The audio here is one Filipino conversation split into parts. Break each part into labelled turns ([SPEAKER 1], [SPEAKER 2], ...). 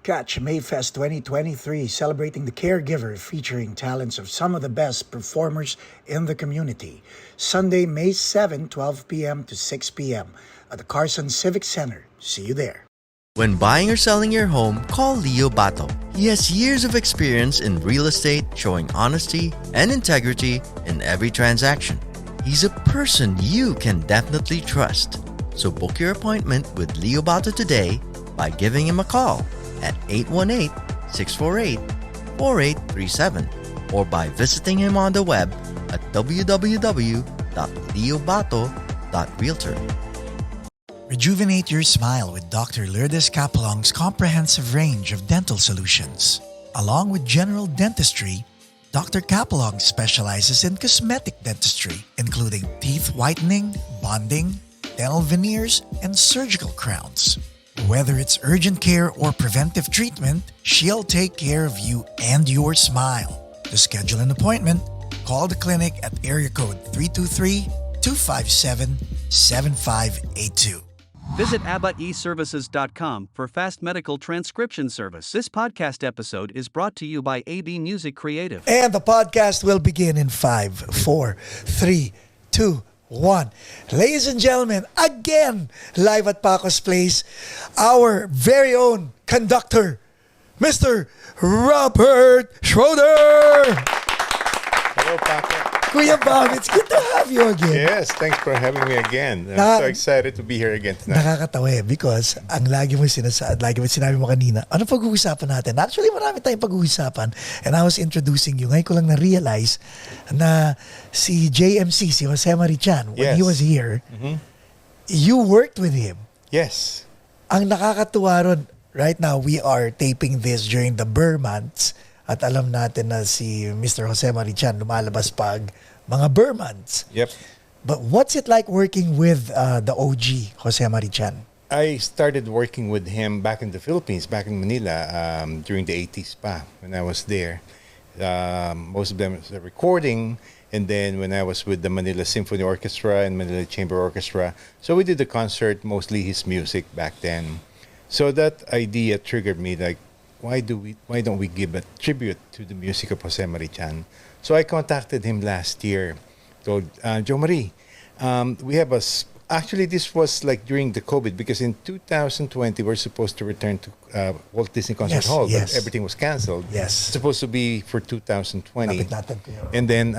[SPEAKER 1] Catch Mayfest 2023, celebrating the caregiver, featuring talents of some of the best performers in the community. Sunday, May 7, 12 p.m. to 6 p.m. at the Carson Civic Center. See you there.
[SPEAKER 2] When buying or selling your home, call Leo Bato. He has years of experience in real estate, showing honesty and integrity in every transaction. He's a person you can definitely trust. So book your appointment with Leo Bato today by giving him a call at 818-648-4837 or by visiting him on the web at www.leobato.realtor.
[SPEAKER 1] Rejuvenate your smile with Dr. Lourdes Capelong's comprehensive range of dental solutions. Along with general dentistry, Dr. Capelong specializes in cosmetic dentistry, including teeth whitening, bonding, dental veneers, and surgical crowns. Whether it's urgent care or preventive treatment, she'll take care of you and your smile. To schedule an appointment, call the clinic at area code 323-257-7582.
[SPEAKER 3] Visit ABBAEservices.com for fast medical transcription service. This podcast episode is brought to you by AB Music Creative.
[SPEAKER 1] And the podcast will begin in 5, 4, 3, 2, 1. Ladies and gentlemen, again, live at Paco's Place, our very own conductor, Mr. Robert Shroder!
[SPEAKER 4] Hello, Paco.
[SPEAKER 1] Kuya Bob, it's good to have you again.
[SPEAKER 4] Yes, thanks for having me again. I'm so excited to be here again tonight.
[SPEAKER 1] Nakakatawa because ang lagi mo sinabi mo kanina, ano pag-uusapan natin? Actually, marami tayong pag-uusapan. And I was introducing you. Ngayon ko lang na-realize na si JMC, si Jose Marichan, when he was here, you worked with him.
[SPEAKER 4] Yes.
[SPEAKER 1] Ang nakakatuwa ron, right now, we are taping this during the Burr months. At alam natin na si Mr. Jose Marichan lumalabas pag mga Burr months.
[SPEAKER 4] Yep.
[SPEAKER 1] But what's it like working with the OG, Jose Marichan?
[SPEAKER 4] I started working with him back in the Philippines, back in Manila, during the 80s pa, when I was there. Most of them was a recording, and then when I was with the Manila Symphony Orchestra and Manila Chamber Orchestra. So we did the concert, mostly his music back then. So that idea triggered me, like, why don't we give a tribute to the music of Jose Marichan? So I contacted him last year. Told Jo Marie, we have actually this was like during the COVID, because in 2020 we're supposed to return to Walt Disney Concert Hall, but everything was canceled.
[SPEAKER 1] Yes,
[SPEAKER 4] it's supposed to be for 2020, and then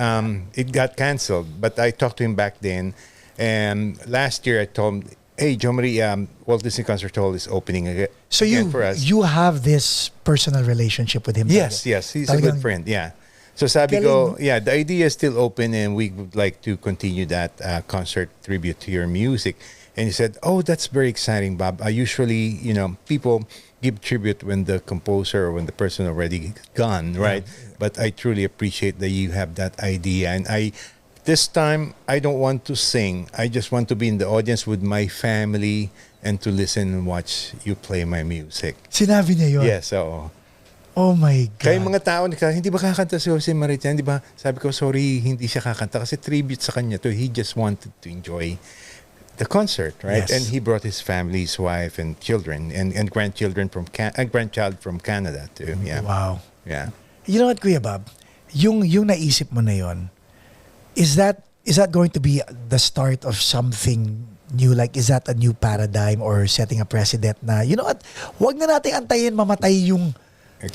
[SPEAKER 4] it got canceled. But I talked to him back then, and last year I told him, hey, Jo Marie, Walt Disney Concert Hall is opening again.
[SPEAKER 1] So you have this personal relationship with him?
[SPEAKER 4] Yes, he's a good friend, yeah. So sabi ko, the idea is still open and we would like to continue that concert tribute to your music. And he said, oh, that's very exciting, Bob. Usually, people give tribute when the composer or when the person already gone, right? Yeah. But I truly appreciate that you have that idea. And this time, I don't want to sing. I just want to be in the audience with my family and to listen and watch you play my music.
[SPEAKER 1] Sinabi niya yun?
[SPEAKER 4] Yes, oo.
[SPEAKER 1] Oh my God.
[SPEAKER 4] Kaya mga tao, hindi ba kakanta si Jose Marichan? Di ba? Sabi ko, sorry, hindi siya kakanta kasi tribute sa kanya to. He just wanted to enjoy the concert, right?
[SPEAKER 1] Yes.
[SPEAKER 4] And he brought his family, his wife, and children, and grandchildren grandchild from Canada too. Yeah.
[SPEAKER 1] Wow.
[SPEAKER 4] Yeah.
[SPEAKER 1] You know what, Kuya Bob? Yung naisip mo na yon, is that going to be the start of something new? Like, is that a new paradigm or setting a precedent na, you know what, wag na natin antayin mamatay yung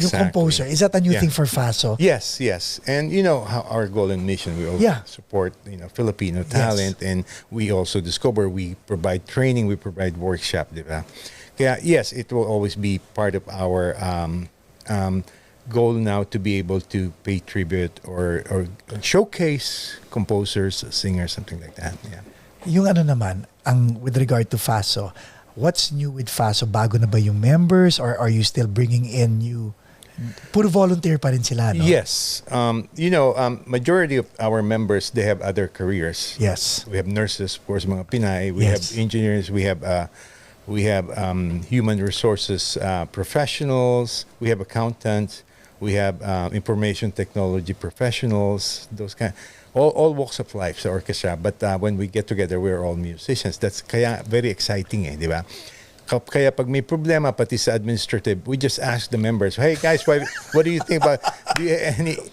[SPEAKER 1] composer? Is that a new thing for FASO?
[SPEAKER 4] Yes. And you know how our goal and mission, we also support Filipino talent, and we also discover, we provide training, we provide workshop, diba? Kaya yes, it will always be part of our goal now to be able to pay tribute or showcase composers, singers, something like that. Yeah.
[SPEAKER 1] Yung ano naman, with regard to FASO, what's new with FASO? Bago na ba yung members, or are you still bringing in new? Puro volunteer pa rin sila, no?
[SPEAKER 4] Yes. Majority of our members, they have other careers.
[SPEAKER 1] Yes.
[SPEAKER 4] We have nurses, of course, mga Pinay. We have engineers. We have human resources professionals. We have accountants. We have information technology professionals. Those all walks of life sa orchestra. But when we get together, we're all musicians. That's kaya very exciting, di ba? Kaya pag may problema, pati sa administrative, we just ask the members, hey guys, what do you think about, do you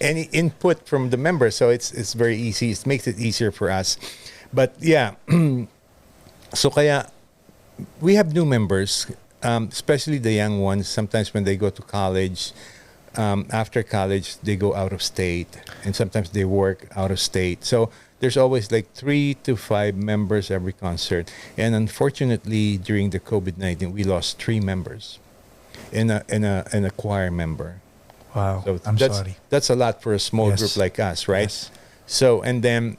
[SPEAKER 4] any input from the members? So it's very easy. It makes it easier for us. But yeah, so kaya we have new members, especially the young ones. Sometimes when they go to college, after college, they go out of state, and sometimes they work out of state. So there's always like 3 to 5 members every concert. And unfortunately, during the COVID-19, we lost 3 members and a choir member.
[SPEAKER 1] Wow.
[SPEAKER 4] So
[SPEAKER 1] I'm sorry.
[SPEAKER 4] That's a lot for a small
[SPEAKER 1] Yes.
[SPEAKER 4] group like us, right?
[SPEAKER 1] Yes.
[SPEAKER 4] So, and then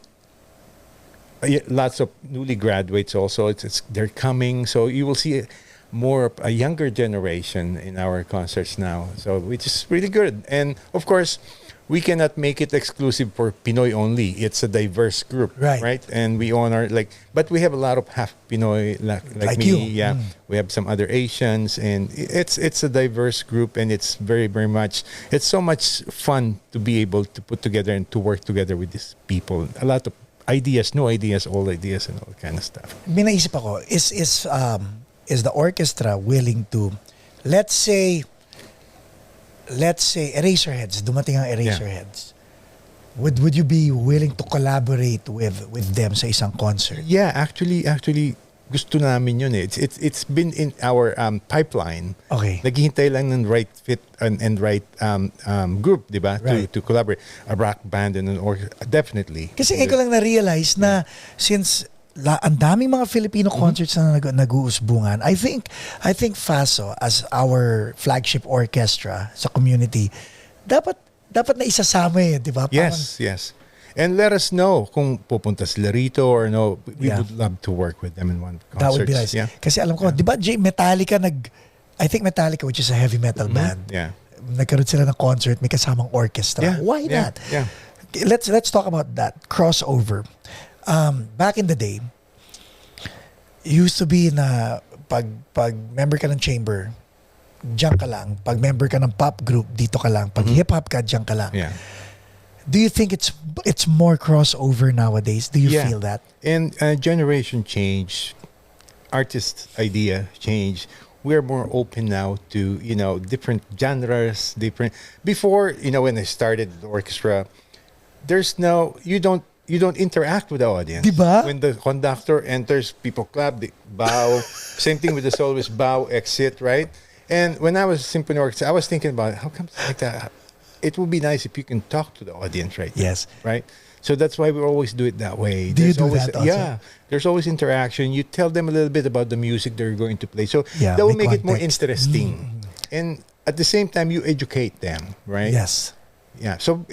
[SPEAKER 4] lots of newly graduates also. They're coming. So you will see more of a younger generation in our concerts now. So which is really good. And of course, we cannot make it exclusive for Pinoy only. It's a diverse group,
[SPEAKER 1] Right.
[SPEAKER 4] And we honor but we have a lot of half Pinoy like me.
[SPEAKER 1] you.
[SPEAKER 4] Yeah, we have some other Asians, and it's a diverse group, and it's very very much. It's so much fun to be able to put together and to work together with these people. A lot of ideas, new ideas, old ideas, and all that kind of stuff.
[SPEAKER 1] May naisip ako, is the orchestra willing to, let's say Eraserheads, dumating ang Eraserheads. Would you be willing to collaborate with them sa isang concert?
[SPEAKER 4] Yeah, actually gusto namin yun eh. It's been in our pipeline.
[SPEAKER 1] Okay.
[SPEAKER 4] Naghihintay lang ng right fit and right group, di ba?
[SPEAKER 1] Right.
[SPEAKER 4] To collaborate. A rock band and an orchestra. Definitely.
[SPEAKER 1] Kasi ngayon ko lang na-realize na since ang daming mga Filipino concerts na nag-uusbungan, I think FASO as our flagship orchestra sa community, dapat na isasama di ba?
[SPEAKER 4] Yes. And let us know kung pupunta sila rito or no. We
[SPEAKER 1] Yeah.
[SPEAKER 4] would love to work with them in one concert.
[SPEAKER 1] That would be nice.
[SPEAKER 4] Yeah.
[SPEAKER 1] Kasi alam ko, di ba Metallica I think Metallica, which is a heavy metal band,
[SPEAKER 4] Yeah.
[SPEAKER 1] nagkaroon sila ng concert, may kasamang orchestra.
[SPEAKER 4] Yeah.
[SPEAKER 1] Why
[SPEAKER 4] Yeah.
[SPEAKER 1] not?
[SPEAKER 4] Yeah.
[SPEAKER 1] Let's talk about that crossover. Back in the day, used to be na pag member ka ng chamber, diyan ka lang. Pag member ka ng pop group, dito ka lang. Pag hip-hop ka, diyan ka lang.
[SPEAKER 4] Yeah.
[SPEAKER 1] Do you think it's more crossover nowadays? Do you feel that?
[SPEAKER 4] And generation change, artist idea change. We're more open now to different genres, Before when I started the orchestra, you don't interact with the audience.
[SPEAKER 1] Diba?
[SPEAKER 4] When the conductor enters, people clap, they bow. Same thing with the soloist, bow, exit, right? And when I was symphony orchestra, I was thinking about how come it's like that. It would be nice if you can talk to the audience, right?
[SPEAKER 1] Yes.
[SPEAKER 4] Right. So that's why we always do it that way.
[SPEAKER 1] Do you do
[SPEAKER 4] always,
[SPEAKER 1] that also?
[SPEAKER 4] Yeah. There's always interaction. You tell them a little bit about the music they're going to play. So
[SPEAKER 1] Yeah,
[SPEAKER 4] that will
[SPEAKER 1] may
[SPEAKER 4] make it more
[SPEAKER 1] context.
[SPEAKER 4] interesting. And at the same time, you educate them, right?
[SPEAKER 1] Yes.
[SPEAKER 4] Yeah. So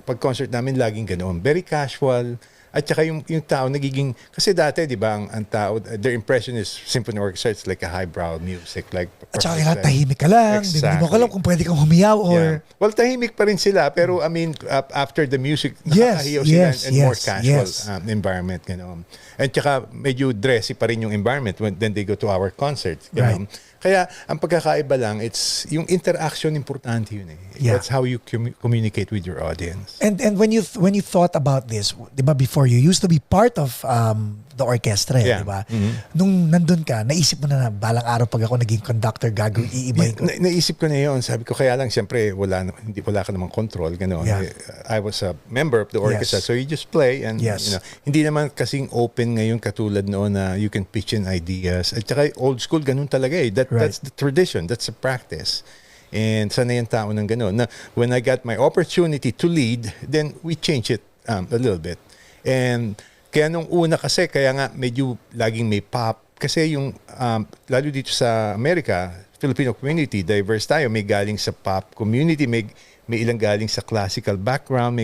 [SPEAKER 4] pag concert namin laging ganoon, very casual. At saka yung tao nagiging, kasi dati, di ba, ang tao, their impression is symphony orchestra, it's like a highbrow music. Like,
[SPEAKER 1] At saka kailangan tahimik ka lang. Hindi mo alam kung pwede kang humiyaw or...
[SPEAKER 4] Yeah. Well, tahimik pa rin sila, pero I mean, after the music,
[SPEAKER 1] Yes,
[SPEAKER 4] nakakahiyaw
[SPEAKER 1] yes,
[SPEAKER 4] sila and more
[SPEAKER 1] yes,
[SPEAKER 4] casual
[SPEAKER 1] yes.
[SPEAKER 4] environment. Gano'n. And tsaka medyo dressy pa rin yung environment when they go to our concerts.
[SPEAKER 1] Right.
[SPEAKER 4] Kaya ang pagkakaiba lang, it's yung interaction importante yun eh.
[SPEAKER 1] Yeah.
[SPEAKER 4] That's how you communicate with your audience.
[SPEAKER 1] And when you thought about this, 'di ba, before you used to be part of the orchestra,
[SPEAKER 4] Yeah.
[SPEAKER 1] 'di ba?
[SPEAKER 4] Mhm.
[SPEAKER 1] Nung nandun ka, naisip mo na balang araw pag ako naging conductor, gagawin iibahin ko.
[SPEAKER 4] Naisip ko na yun. Sabi ko, kaya lang, siyempre, wala ka namang control. Gano'n.
[SPEAKER 1] Yeah.
[SPEAKER 4] I was a member of the orchestra,
[SPEAKER 1] Yes.
[SPEAKER 4] so you just play. And,
[SPEAKER 1] Yes.
[SPEAKER 4] hindi naman kasing open ngayon katulad noon na you can pitch in ideas. At saka old school, ganun talaga eh. That's the tradition. That's the practice. And sanay ang tao ng gano'n. Na when I got my opportunity to lead, then we changed it a little bit. And kaya nung una kasi, kaya nga medyo laging may pop. Kasi yung, lalo dito sa Amerika, Filipino community, diverse tayo. May galing sa pop community, may ilang galing sa classical background,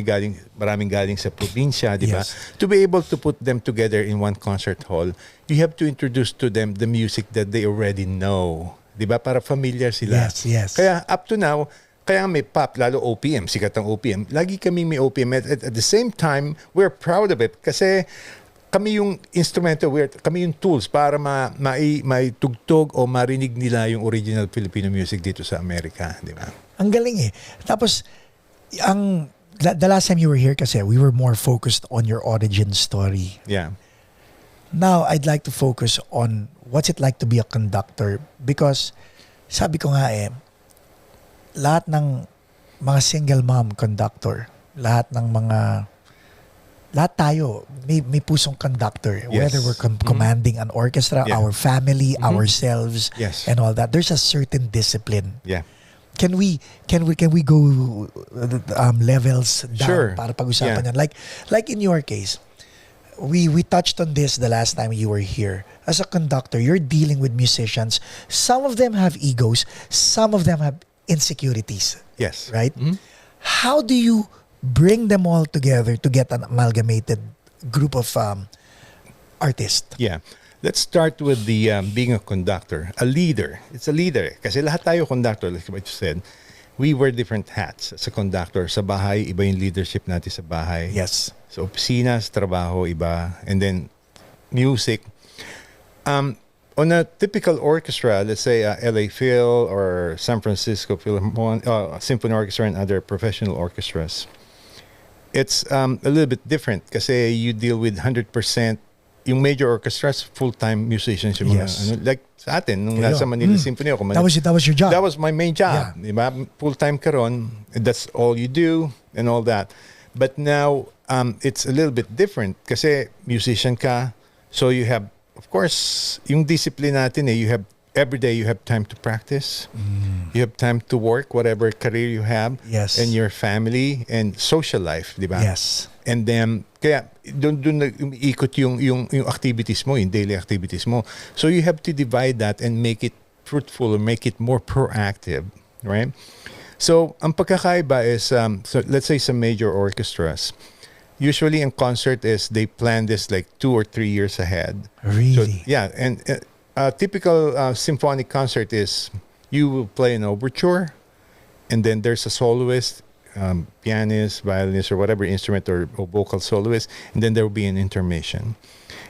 [SPEAKER 4] maraming galing sa probinsya, di ba?
[SPEAKER 1] Yes.
[SPEAKER 4] To be able to put them together in one concert hall, you have to introduce to them the music that they already know. Di ba? Para familiar sila.
[SPEAKER 1] Yes, yes.
[SPEAKER 4] Kaya up to now, kaya may pop, lalo OPM, sikat ang OPM. Lagi kaming may OPM. At the same time, we're proud of it kasi kami yung instrumento, kami yung tools para maitugtog o marinig nila yung original Filipino music dito sa Amerika. Di ba?
[SPEAKER 1] Ang galing eh. Tapos, the last time you were here kasi, we were more focused on your origin story.
[SPEAKER 4] Yeah.
[SPEAKER 1] Now, I'd like to focus on what's it like to be a conductor? Because sabi ko nga lahat ng mga single mom conductor, lahat tayo may pusong conductor.
[SPEAKER 4] Yes.
[SPEAKER 1] Whether we're commanding an orchestra, our family, ourselves,
[SPEAKER 4] Yes.
[SPEAKER 1] and all that. There's a certain discipline.
[SPEAKER 4] Yeah.
[SPEAKER 1] Can we go levels down
[SPEAKER 4] Sure.
[SPEAKER 1] para pag-usapan yan? Like in your case, we touched on this the last time you were here. As a conductor, you're dealing with musicians. Some of them have egos, some of them have insecurities,
[SPEAKER 4] Yes.
[SPEAKER 1] right? How do you bring them all together to get an amalgamated group of artists?
[SPEAKER 4] Yeah. Let's start with the being a conductor, a leader. It's a leader. Kasi lahat tayo conductor, like what you said. We wear different hats. As a conductor, sa bahay, iba yung leadership natin sa bahay.
[SPEAKER 1] Yes.
[SPEAKER 4] Sa opisina, sa trabaho, iba. And then, music. On a typical orchestra, let's say LA Phil or San Francisco Symphony Orchestra and other professional orchestras, it's a little bit different kasi you deal with 100%. Yung major orchestras, full-time musicians. Yung mga,
[SPEAKER 1] Yes.
[SPEAKER 4] like sa atin, nung nasa Manila Symphony ako.
[SPEAKER 1] That was your job.
[SPEAKER 4] That was my main job. Diba? Full-time ka ron. That's all you do and all that. But now, it's a little bit different kasi musician ka. So you have, of course, yung discipline natin you have, every day you have time to practice. You have time to work, whatever career you have.
[SPEAKER 1] Yes.
[SPEAKER 4] And your family and social life, di ba?
[SPEAKER 1] Yes.
[SPEAKER 4] And then, kaya doon umiikot yung activities mo, yung daily activities mo. So you have to divide that and make it fruitful or make it more proactive, right? So, ang pagkakaiba is, so let's say some major orchestras, usually in concert is they plan this like 2 or 3 years ahead.
[SPEAKER 1] Really?
[SPEAKER 4] So, yeah, and a typical symphonic concert is you will play an overture, and then there's a soloist, pianist, violinist, or whatever instrument or vocal soloist, and then there will be an intermission.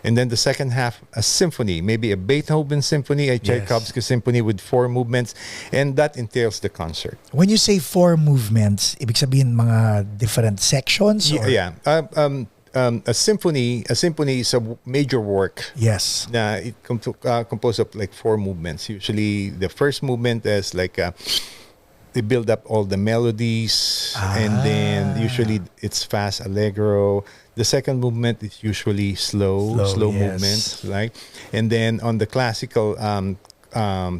[SPEAKER 4] And then the second half, a symphony, maybe a Beethoven symphony, a Tchaikovsky symphony with 4 movements, and that entails the concert.
[SPEAKER 1] When you say 4 movements, ibig sabihin mga different sections? Or?
[SPEAKER 4] Yeah. A symphony is a major work.
[SPEAKER 1] Yes.
[SPEAKER 4] Na it composed of like 4 movements. Usually, the first movement is like they build up all the melodies, and then usually it's fast allegro. The second movement is usually slow movement, right? And then on the classical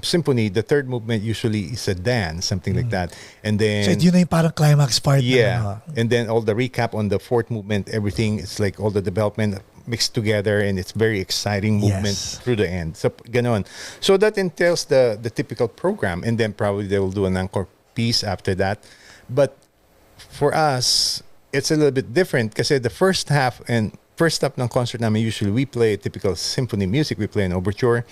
[SPEAKER 4] symphony, the third movement usually is a dance, something like that. And then
[SPEAKER 1] So yun na yung parang climax part.
[SPEAKER 4] yeah, and then all the recap on the fourth movement, everything, it's like all the development mixed together, and it's very exciting movement through the end. So ganon. So that entails the typical program, and then probably they will do an encore piece after that. But for us, it's a little bit different kasi the first half ng concert namin, usually we play typical symphony music. We play an overture,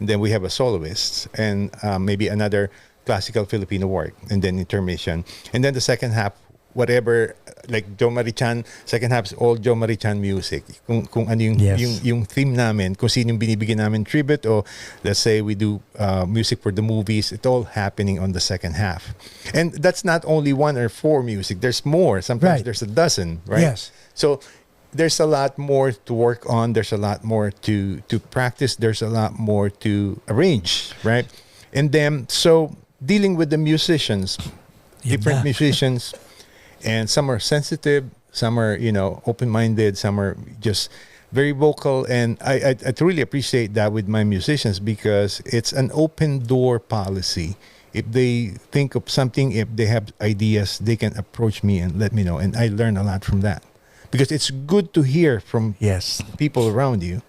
[SPEAKER 4] and then we have a soloist and maybe another classical Filipino work, and then intermission. And then the second half, whatever, like Jo Marichan, second half is all Jo Marichan music. Kung ano yung theme namin, kung sino yung binibigyan namin tribute, or let's say we do music for the movies, it's all happening on the second half. And that's not only 1 or 4 music. There's more. Sometimes there's a dozen, right?
[SPEAKER 1] Yes.
[SPEAKER 4] So there's a lot more to work on. There's a lot more to practice. There's a lot more to arrange, right? And then, so dealing with the musicians, different musicians, and some are sensitive, some are, open-minded, some are just very vocal. And I truly appreciate that with my musicians because it's an open door policy. If they think of something, if they have ideas, they can approach me and let me know. And I learn a lot from that. Because it's good to hear from people around you.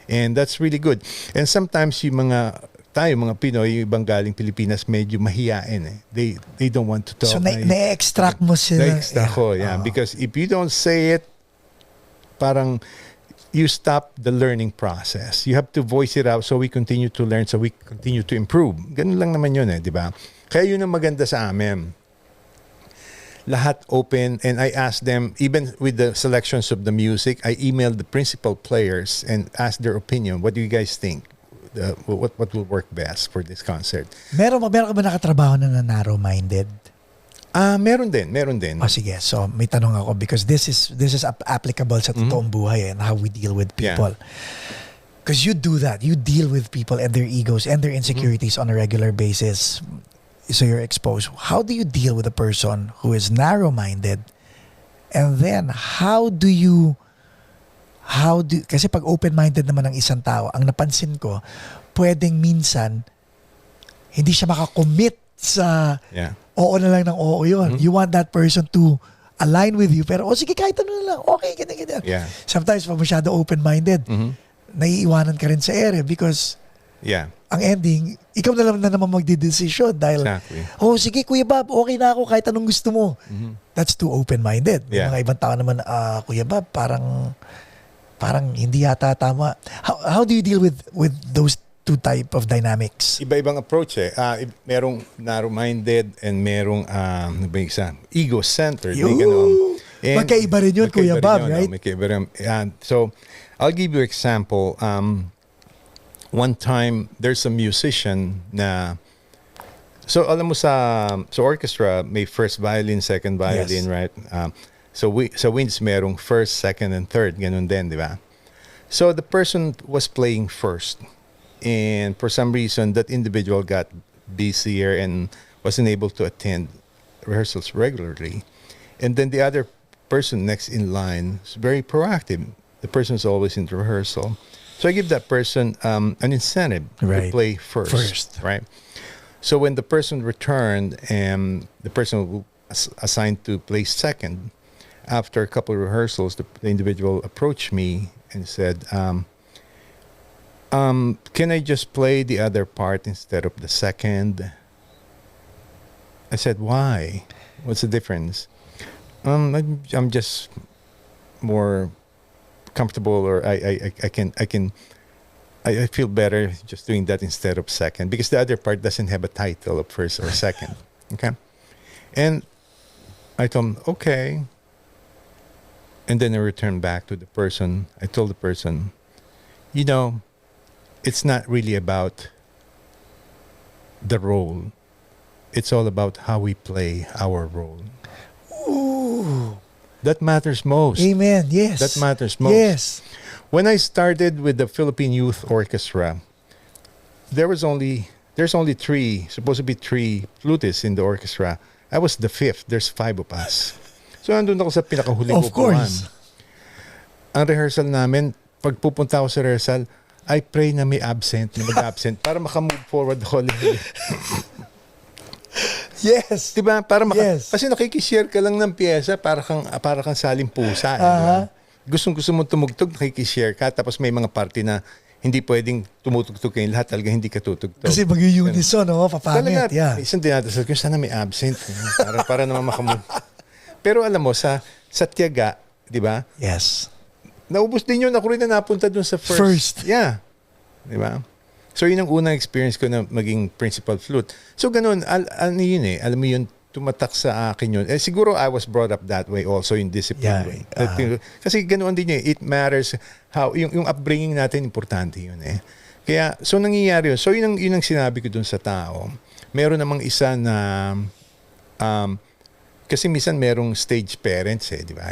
[SPEAKER 4] And that's really good. And sometimes yung mga Pinoy, yung ibang galing Pilipinas, medyo mahiyain. They don't want to talk.
[SPEAKER 1] So na-extract mo sila.
[SPEAKER 4] Na-extract ko, yeah. Because if you don't say it, parang you stop the learning process. You have to voice it out so we continue to learn, so we continue to improve. Ganun lang naman yun di ba? Kaya yun ang maganda sa amin. Lahat open, and I asked them, even with the selections of the music, I emailed the principal players and asked their opinion. What do you guys think? What will work best for this concert?
[SPEAKER 1] Meron ka ba nakatrabaho na narrow-minded?
[SPEAKER 4] Meron din.
[SPEAKER 1] Oh, sige. So, may tanong ako because this is applicable sa totoong buhay and how we deal with people. Because you do that. You deal with people and their egos and their insecurities on a regular basis. So you're exposed. How do you deal with a person who is narrow-minded? And then, kasi pag open-minded naman ang isang tao, ang napansin ko, pwedeng minsan, hindi siya makakommit sa oo na lang ng oo yun. You want that person to align with you, pero sige, kahit ano na lang, okay, ganyan.
[SPEAKER 4] Yeah.
[SPEAKER 1] Sometimes, pag masyado open-minded, naiiwanan ka rin sa ere because ang ending, ikaw na naman magdidesisyon dahil, sige Kuya Bob, okay na ako kahit anong gusto mo. That's too open-minded. Yung mga ibang tao naman, Kuya Bob, parang hindi yata tama. How do you deal with those two type of dynamics?
[SPEAKER 4] Iba-ibang approach eh. Merong narrow-minded and merong ego-centered.
[SPEAKER 1] Magkaiba rin yun, Kuya Bob, right?
[SPEAKER 4] Magkaiba rin. So, I'll give you example. One time, there's a musician na... So, alam mo sa orchestra, may first violin, second violin, right? So winds merong first, second, and third. Ganun din, di ba? So the person was playing first. And for some reason, that individual got busier and wasn't able to attend rehearsals regularly. And then the other person next in line is very proactive. The person is always in the rehearsal. So I give that person an incentive to play first. Right? So when the person returned and the person assigned to play second, after a couple of rehearsals, the individual approached me and said, can I just play the other part instead of the second? I said, why? What's the difference? I'm just more comfortable, or I feel better just doing that instead of second, because the other part doesn't have a title of first or second. Okay? And I told him, okay. And then I returned back to the person. I told the person, it's not really about the role. It's all about how we play our role.
[SPEAKER 1] Ooh.
[SPEAKER 4] That matters most.
[SPEAKER 1] Amen. Yes.
[SPEAKER 4] That matters most.
[SPEAKER 1] Yes.
[SPEAKER 4] When I started with the Philippine Youth Orchestra, there's only supposed to be three flutists in the orchestra. I was the fifth. There's 5 of us. So, nandun ako sa pinakahuling
[SPEAKER 1] upuan. Of course.
[SPEAKER 4] Ang rehearsal namin, pag pupunta ako sa rehearsal, I pray na may absent, na mag-absent, para makamove forward ako.
[SPEAKER 1] Yes.
[SPEAKER 4] Diba? Kasi nakikishare ka lang ng pyesa, para kang saling pusa. Diba? Gustong-gusto mo tumugtog, nakikishare ka, tapos may mga party na hindi pwedeng tumutugtog kayo lahat, talaga hindi ka tutugtog.
[SPEAKER 1] Kasi mag-unison, papangit.
[SPEAKER 4] Talaga, isang dinadasal ko, sana may absent. para naman makamove. Pero alam mo, sa tiyaga, di ba?
[SPEAKER 1] Yes.
[SPEAKER 4] Naubos din yun. Ako rin na napunta dun sa first. Yeah. Di ba? So, yun ang unang experience ko na maging principal flute. So, ganun. Yun eh. Alam mo yun, tumatak sa akin yun. Siguro I was brought up that way also, in discipline way. Kasi ganoon din yun. It matters how, yung upbringing natin, importante yun eh. Kaya, so nangyayari yun. So, yun ang sinabi ko dun sa tao. Meron namang isa na, kasi minsan merong stage parents di ba?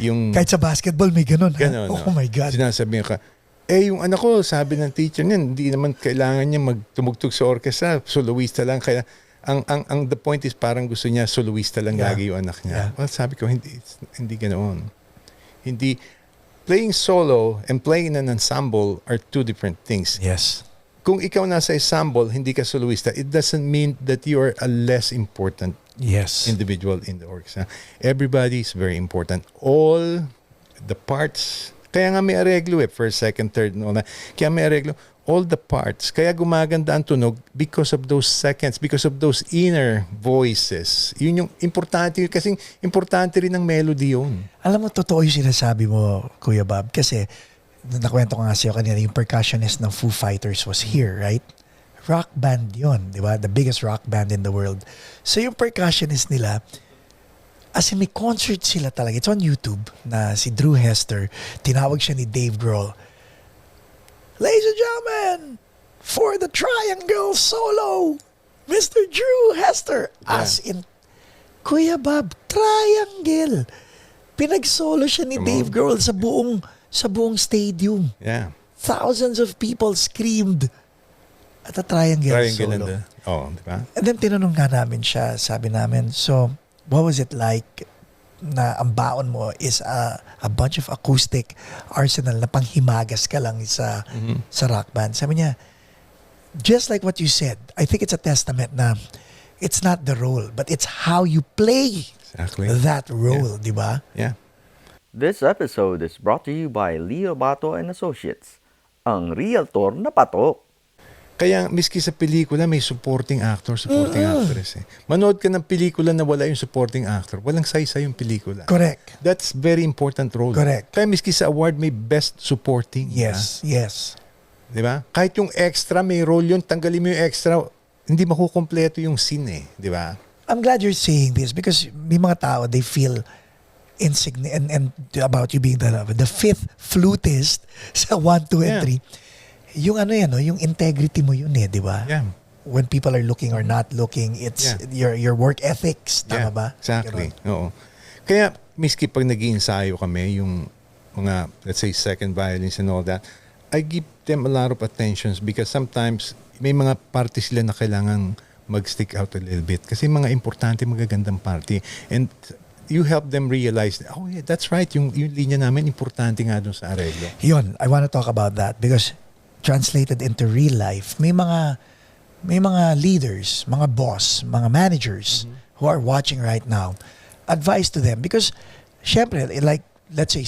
[SPEAKER 4] Yung
[SPEAKER 1] kahit sa basketball may ganun. Oh my God.
[SPEAKER 4] Sinasabi ka, yung anak ko, sabi ng teacher niyan, hindi naman kailangan niya magtumugtog sa orchestra, soloista lang. Kaya ang the point is parang gusto niya soloista lang lagi yung anak niya. Well, sabi ko, hindi ganoon. Hindi, playing solo and playing in an ensemble are two different things.
[SPEAKER 1] Yes.
[SPEAKER 4] Kung ikaw nasa ensemble, hindi ka soloista, it doesn't mean that you are a less important individual in the orchestra. Everybody is very important. All the parts, kaya nga may areglo first, second, third, and all that. Kaya may areglo, all the parts. Kaya gumaganda ang tunog because of those seconds, because of those inner voices. Yun yung importante, kasi importante rin ang melody yun.
[SPEAKER 1] Alam mo, totoo yung sinasabi mo, Kuya Bob, kasi nakwento ko nga sa'yo kanina, yung percussionist ng Foo Fighters was here, right? Rock band yun, di ba? The biggest rock band in the world. So yung percussionist nila, as in may concert sila talaga. It's on YouTube na si Drew Hester, tinawag siya ni Dave Grohl. Ladies and gentlemen, for the triangle solo, Mr. Drew Hester. As in, Kuya Bob, triangle. Pinag-solo siya ni Dave Grohl sa buong stadium.
[SPEAKER 4] Yeah.
[SPEAKER 1] thousands of people screamed at a triangle solo.
[SPEAKER 4] Oh, di ba?
[SPEAKER 1] And then tinanong nga namin siya, sabi namin, so what was it like na ang baon mo is a bunch of acoustic arsenal na panghimagas ka lang sa rock band. Sabi niya, just like what you said, I think it's a testament na it's not the role, but it's how you play that role, di ba?
[SPEAKER 4] Yeah.
[SPEAKER 2] This episode is brought to you by Leo Bato and Associates, ang realtor na patok.
[SPEAKER 4] Kaya miski sa pelikula may supporting actor, supporting actress. Manood ka ng pelikula na wala yung supporting actor, walang saysay yung pelikula.
[SPEAKER 1] Correct.
[SPEAKER 4] That's very important role.
[SPEAKER 1] Correct.
[SPEAKER 4] Kaya miski sa award may best supporting.
[SPEAKER 1] Yes, yes.
[SPEAKER 4] Di ba? Kahit yung extra may role yun, tanggalin mo yung extra, hindi makukumpleto yung scene di ba?
[SPEAKER 1] I'm glad you're saying this because may mga tao, they feel insignificant and about you being the fifth flutist sa 1, 2, and 3. Yung yung integrity mo yun di ba?
[SPEAKER 4] Yeah.
[SPEAKER 1] When people are looking or not looking, it's your work ethics, tama ba?
[SPEAKER 4] Exactly. Oo. Kaya miski pag nag-iensayo kami, yung mga, let's say, second violins and all that, I give them a lot of attentions because sometimes may mga party sila na kailangan mag-stick out a little bit kasi mga importante, magagandang party. And you help them realize, oh yeah, that's right, yung linya namin, importante nga dun sa arreglo.
[SPEAKER 1] Yun, I want to talk about that because translated into real life, may mga leaders, mga boss, mga managers who are watching right now. Advice to them because syempre, like let's say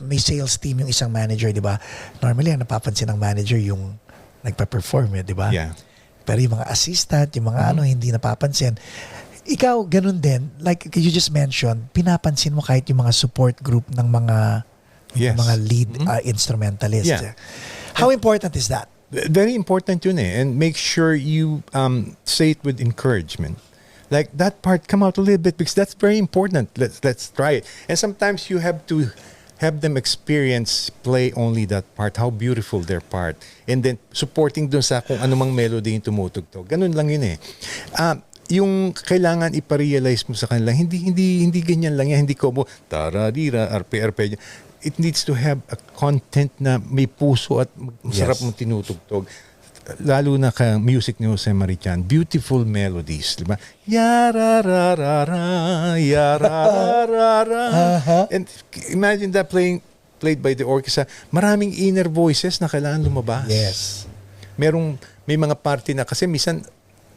[SPEAKER 1] may sales team yung isang manager, di ba? Normally ang napapansin ng manager yung nagpa-perform, di ba?
[SPEAKER 4] Yeah.
[SPEAKER 1] Pero yung mga assistant, yung mga hindi napapansin. Ikaw ganun din, like you just mentioned, pinapansin mo kahit yung mga support group ng mga lead instrumentalists.
[SPEAKER 4] Yeah.
[SPEAKER 1] How important is that?
[SPEAKER 4] Very important yun and make sure you say it with encouragement. Like that part, come out a little bit because that's very important. Let's try it. And sometimes you have to have them experience, play only that part, how beautiful their part. And then supporting dun sa kung anumang melody yung tumutugtog. Ganun lang yun yung kailangan iparealize mo sa kanila, hindi ganyan lang yan, hindi ko mo taradira, arpe. It needs to have a content na may puso at masarap mong tinutugtog. Lalo na ka music ni Jose Marichan, beautiful melodies, di ba? Yarararara, yarararara. And imagine that played by the orchestra. Maraming inner voices na kailangan lumabas.
[SPEAKER 1] Yes.
[SPEAKER 4] May mga party na kasi minsan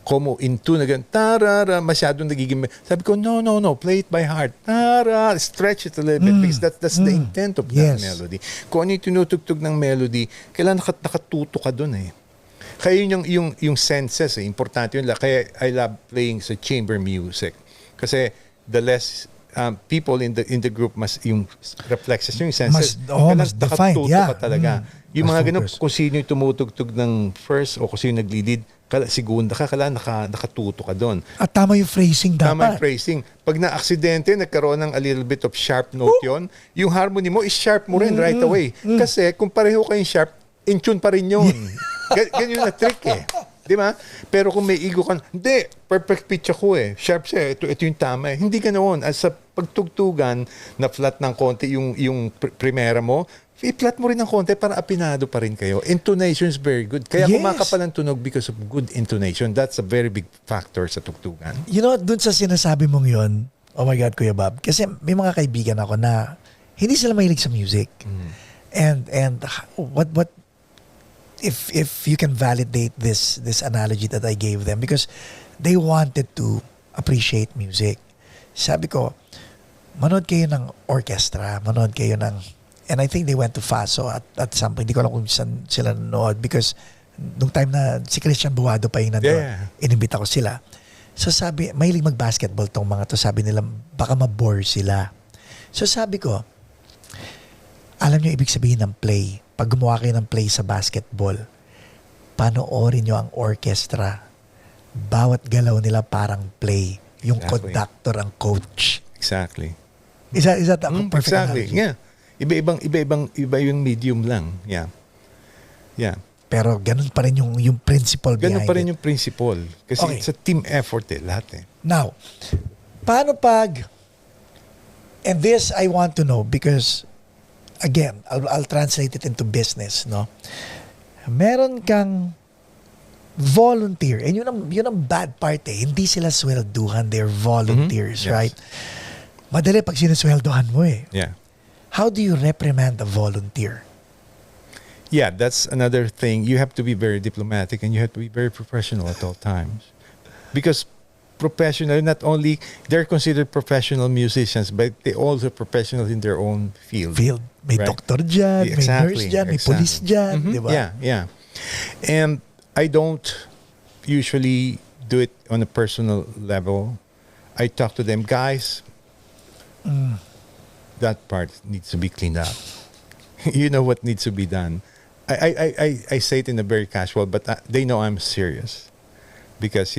[SPEAKER 4] como in tune na tarara, masyadong nagiging, sabi ko, no, play it by heart. Tara, stretch it a little bit because that's the intent of that melody. Kung ano yung tinutugtog ng melody, kailangan nakatuto ka dun Kaya yung senses, importante yun. Kaya I love playing sa chamber music. Kasi the less people in the group, mas yung reflexes, yung senses,
[SPEAKER 1] mas defined.
[SPEAKER 4] Nakatuto ka talaga. Yung mga ganun, kung sino yung tumutugtog ng first o kung sino yung nag-lead, segunda ka, nakatuto ka doon.
[SPEAKER 1] At tama yung phrasing dapat.
[SPEAKER 4] Tama yung phrasing. Pag na-aksidente, nagkaroon ng a little bit of sharp note yon, yung harmony mo is sharp mo rin right away. Kasi kung pareho kayong sharp, in tune pa rin yun. Ganyan na trick Di ba? Pero kung may ego ka, hindi, perfect pitch ako sharp siya, ito yung tama Hindi ganoon. As sa pagtugtugan, na flat ng konti yung primera mo, i-flat mo rin ng konti para apinado pa rin kayo. Intonation is very good. Kaya kumakapal ang tunog because of good intonation. That's a very big factor sa tugtugan. You know,
[SPEAKER 1] dun sa sinasabi mong yun, oh my God, Kuya Bob, kasi may mga kaibigan ako na hindi sila mahilig sa music. And what if you can validate this analogy that I gave them because they wanted to appreciate music. Sabi ko, manood kayo ng orchestra, manood kayo ng. And I think they went to FASO at some point. Hindi ko alam kung saan sila nanood because nung time na si Christian Buwado pa yung nandun, inimbita ko sila. So sabi, mahilig mag-basketball tong mga to. Sabi nila, baka mabore sila. So sabi ko, alam nyo ibig sabihin ng play. Pag gumawa kayo ng play sa basketball, panoorin nyo ang orchestra. Bawat galaw nila parang play. Yung conductor ang coach.
[SPEAKER 4] Exactly.
[SPEAKER 1] Is that a perfect
[SPEAKER 4] analogy? Yeah. Iba yung medium lang. Yeah.
[SPEAKER 1] Pero ganun pa rin yung principle behind it.
[SPEAKER 4] Ganun pa rin yung principle. Kasi it's a team effort lahat
[SPEAKER 1] Now, paano pag, and this I want to know because again, I'll translate it into business, no? Meron kang volunteer. And yun ang bad part eh. Hindi sila swelduhan. They're volunteers,
[SPEAKER 4] Yes.
[SPEAKER 1] right? Madali pag sinusweldohan mo eh.
[SPEAKER 4] Yeah.
[SPEAKER 1] How do you reprimand a volunteer?
[SPEAKER 4] Yeah, that's another thing. You have to be very diplomatic and you have to be very professional at all times. Because professional, not only, they're considered professional musicians, but they also professionals in their own field.
[SPEAKER 1] May
[SPEAKER 4] Right.
[SPEAKER 1] doktor dyan, may nurse dyan, may
[SPEAKER 4] exactly.
[SPEAKER 1] police dyan,
[SPEAKER 4] Mhm.
[SPEAKER 1] di ba?
[SPEAKER 4] Yeah. And I don't usually do it on a personal level. I talk to them, guys, that part needs to be cleaned up. You know what needs to be done. I say it in a very casual, but they know I'm serious. Because,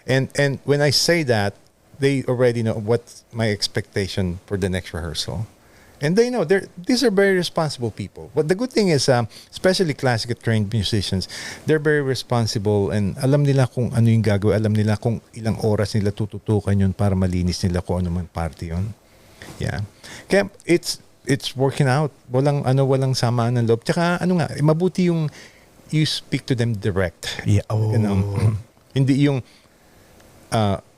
[SPEAKER 4] and when I say that, they already know what's my expectation for the next rehearsal. And they know these are very responsible people. But the good thing is, especially classical trained musicians, they're very responsible and alam nila kung ano yung gagawin, alam nila kung ilang oras nila tututukan yun para malinis nila kung ano man party yun. Yeah. Kaya it's working out. Walang samaan ng loob. Tsaka mabuti yung you speak to them direct.
[SPEAKER 1] Yeah. Oh.
[SPEAKER 4] Hindi yung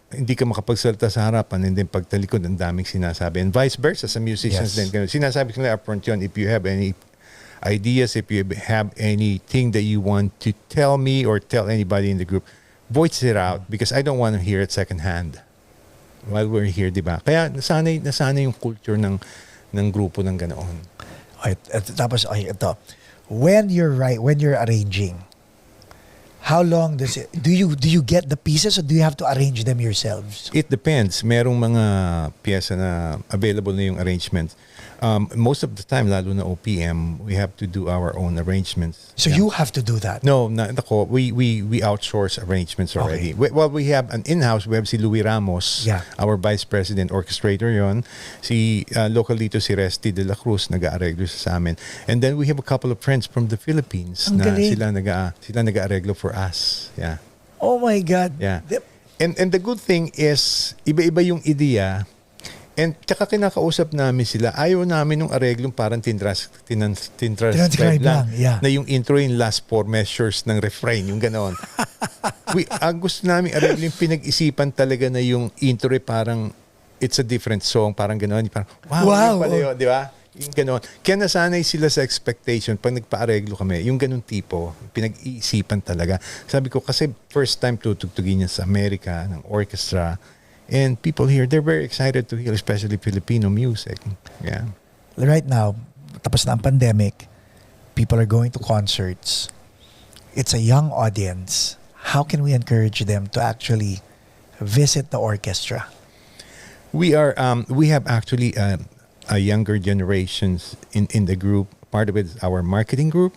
[SPEAKER 4] hindi ka makapagsalita sa harapan and then pagtalikod ang daming sinasabi. And vice versa sa musicians
[SPEAKER 1] Yes.
[SPEAKER 4] din. Sinasabi ko nila upfront yun, if you have any ideas, if you have anything that you want to tell me or tell anybody in the group, voice it out because I don't want to hear it secondhand while we're here, di ba? Kaya nasanay yung culture ng grupo ng ganoon.
[SPEAKER 1] Okay, tapos, ito. When you're arranging, how long does it, do you get the pieces or do you have to arrange them yourselves?
[SPEAKER 4] It depends. Merong mga piyesa na available na yung arrangements. Most of the time, lalo na OPM, we have to do our own arrangements.
[SPEAKER 1] So you have to do that?
[SPEAKER 4] No, we outsource arrangements already.
[SPEAKER 1] Okay.
[SPEAKER 4] We have an in-house. We have si Louis Ramos, our vice president orchestrator yon. Si local dito si Resty de la Cruz nag-aareglo sa amin. And then we have a couple of friends from the Philippines
[SPEAKER 1] Ang
[SPEAKER 4] na
[SPEAKER 1] galing.
[SPEAKER 4] sila nag-aareglo for us. Yeah.
[SPEAKER 1] Oh my God.
[SPEAKER 4] Yeah. And the good thing is iba-iba yung ideya. And tsaka kinakausap namin sila, ayaw namin nung areglong parang tintranscribe lang.
[SPEAKER 1] Yeah.
[SPEAKER 4] Na yung intro yung last four measures ng refrain, yung ganoon. Gusto namin areglong pinag-isipan talaga na yung intro parang it's a different song, parang ganoon. Parang, wow. Yung pala yun, di ba? Yung ganoon. Kaya nasanay sila sa expectation pag nagpa-areglo kami, yung ganoon tipo, pinag-iisipan talaga. Sabi ko, kasi first time tutugtugin niya sa Amerika ng orchestra. And people here, they're very excited to hear, especially Filipino music. Yeah.
[SPEAKER 1] Right now, tapos na ang pandemic, people are going to concerts. It's a young audience. How can we encourage them to actually visit the orchestra?
[SPEAKER 4] We have actually a younger generations in the group. Part of it is our marketing group.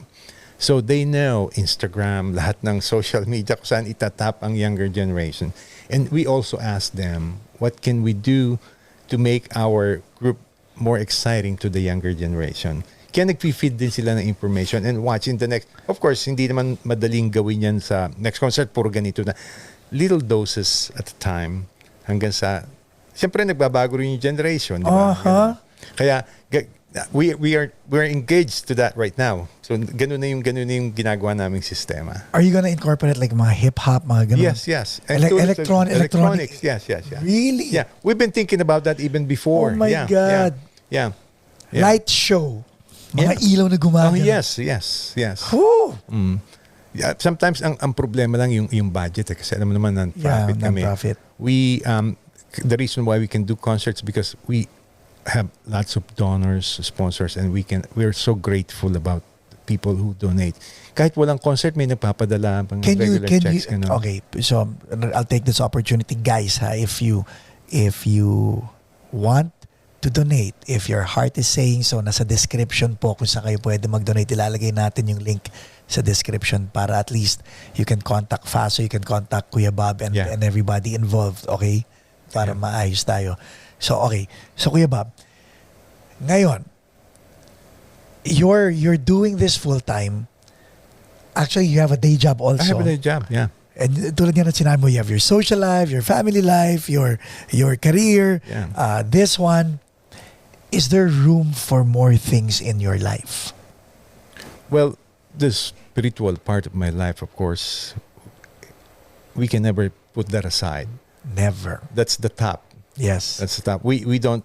[SPEAKER 4] So they know Instagram, lahat ng social media kung saan itatap ang younger generation. And we also ask them, what can we do to make our group more exciting to the younger generation? Kaya nag-feed din sila ng information and watching the next. Of course, hindi naman madaling gawin yan sa next concert, puro ganito na. Little doses at a time hanggang sa, siyempre nagbabago rin yung generation. Di ba? Kaya we're engaged to that right now. So ganun na yung ginagawa naming sistema.
[SPEAKER 1] Are you gonna incorporate like mga hip-hop, mga ganun?
[SPEAKER 4] Yes.
[SPEAKER 1] Electronics?
[SPEAKER 4] Yes.
[SPEAKER 1] Really?
[SPEAKER 4] Yeah. We've been thinking about that even before.
[SPEAKER 1] Oh my God.
[SPEAKER 4] Yeah.
[SPEAKER 1] Light show. Mga ilaw na gumagana.
[SPEAKER 4] Yes.
[SPEAKER 1] Whew.
[SPEAKER 4] Yeah, sometimes ang problema lang yung budget kasi alam mo naman non-profit kami.
[SPEAKER 1] Non-profit.
[SPEAKER 4] The reason why we can do concerts because we have lots of donors, sponsors, and we're so grateful about people who donate. Kahit walang concert, may nagpapadala pang regular checks.
[SPEAKER 1] Okay, so I'll take this opportunity, guys. If you want to donate, if your heart is saying so, nasa description po kung saan kayo pwede mag-donate. Ilalagay natin yung link sa description para at least you can contact FASO, you can contact Kuya Bob and everybody involved, okay? Para maayos tayo. So, okay. So, Kuya Bob, ngayon, you're doing this full-time. Actually, you have a day job also.
[SPEAKER 4] I have a day job, yeah.
[SPEAKER 1] And tulad yan na sinabi mo, you have your social life, your family life, your career, this one. is there room for more things in your life?
[SPEAKER 4] Well, the spiritual part of my life, of course, we can never put that aside.
[SPEAKER 1] Never.
[SPEAKER 4] That's the top.
[SPEAKER 1] Yes.
[SPEAKER 4] That's the top. We don't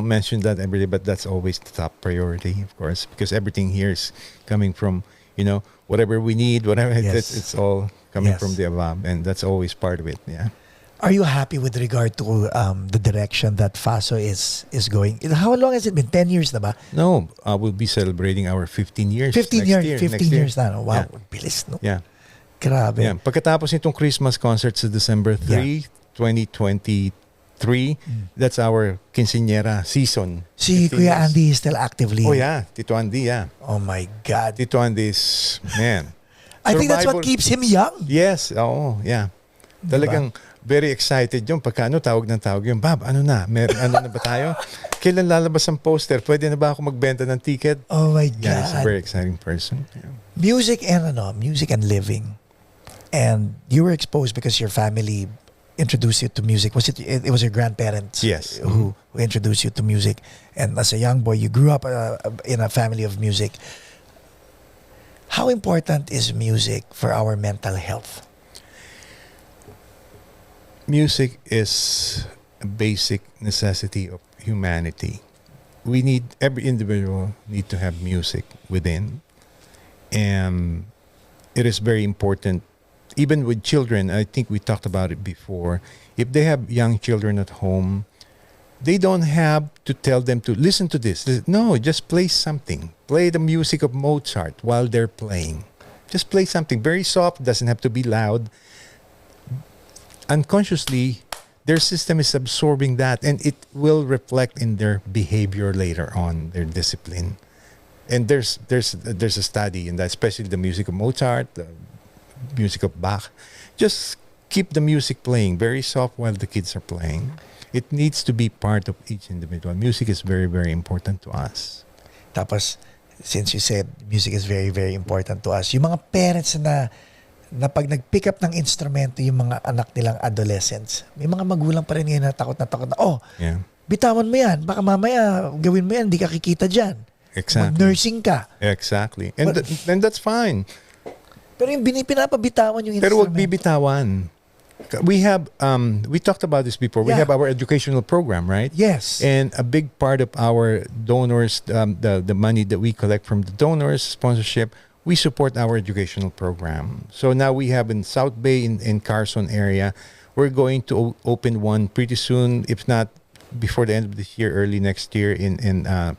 [SPEAKER 4] mention that every day, but that's always the top priority, of course, because everything here is coming from, whatever we need, whatever it's all coming from the above, and that's always part of it. Yeah.
[SPEAKER 1] Are you happy with regard to the direction that FASO is going? How long has it been? 10 years na ba?
[SPEAKER 4] No, we'll be celebrating our 15 years.
[SPEAKER 1] 15
[SPEAKER 4] next
[SPEAKER 1] years.
[SPEAKER 4] year,
[SPEAKER 1] 15
[SPEAKER 4] next year.
[SPEAKER 1] years na. No? Wow.
[SPEAKER 4] Yeah.
[SPEAKER 1] Bilis, no?
[SPEAKER 4] Yeah.
[SPEAKER 1] Grabe.
[SPEAKER 4] Yeah. Pagkatapos nitong Christmas concert sa December 3, 2023, that's our quinceañera season.
[SPEAKER 1] Si
[SPEAKER 4] 15
[SPEAKER 1] Kuya
[SPEAKER 4] years.
[SPEAKER 1] Andy is still actively.
[SPEAKER 4] Oh yeah, Tito Andy, yeah.
[SPEAKER 1] Oh my God.
[SPEAKER 4] Tito Andy is, man.
[SPEAKER 1] I think that's what
[SPEAKER 4] Survival-
[SPEAKER 1] keeps him young.
[SPEAKER 4] Yes, oo, yeah. Talagang very excited yung pagka tawag ng tawag yung, Bob, ano na ba tayo? Kailan lalabas ang poster? Pwede na ba ako magbenta ng ticket?
[SPEAKER 1] Oh my God.
[SPEAKER 4] Yeah, he's a very exciting person. Yeah.
[SPEAKER 1] Music and living. And you were exposed because your family introduced you to music. It was your grandparents
[SPEAKER 4] Yes.
[SPEAKER 1] who introduced you to music. And as a young boy, you grew up in a family of music. How important is music for our mental health?
[SPEAKER 4] Music is a basic necessity of humanity. Every individual need to have music within. And it is very important, even with children. I think we talked about it before. If they have young children at home, they don't have to tell them to listen to this. No, just play something. Play the music of Mozart while they're playing. Just play something very soft, doesn't have to be loud. Unconsciously, their system is absorbing that, and it will reflect in their behavior later on, their discipline. And there's a study in that, especially the music of Mozart, the music of Bach. Just keep the music playing very soft while the kids are playing. It needs to be part of each individual. Music is very, very important to us.
[SPEAKER 1] Tapos, since you said music is very, very important to us, yung mga parents na pag nag-pick up ng instrumento yung mga anak nilang adolescents, may mga magulang pa rin ngayon na takot na,
[SPEAKER 4] Yeah.
[SPEAKER 1] bitawan mo yan, baka mamaya gawin mo yan, hindi ka kikita dyan.
[SPEAKER 4] Exactly.
[SPEAKER 1] Mag-nursing ka.
[SPEAKER 4] Exactly. And and that's fine.
[SPEAKER 1] Pero yung pinapabitawan yung
[SPEAKER 4] Pero wag
[SPEAKER 1] instrumento.
[SPEAKER 4] bibitawan. We talked about this before. We
[SPEAKER 1] Yeah.
[SPEAKER 4] have our educational program, right?
[SPEAKER 1] Yes.
[SPEAKER 4] And a big part of our donors, the money that we collect from the donors, sponsorship, we support our educational program. So now we have in South Bay, in Carson area, we're going to open one pretty soon, if not before the end of this year, early next year in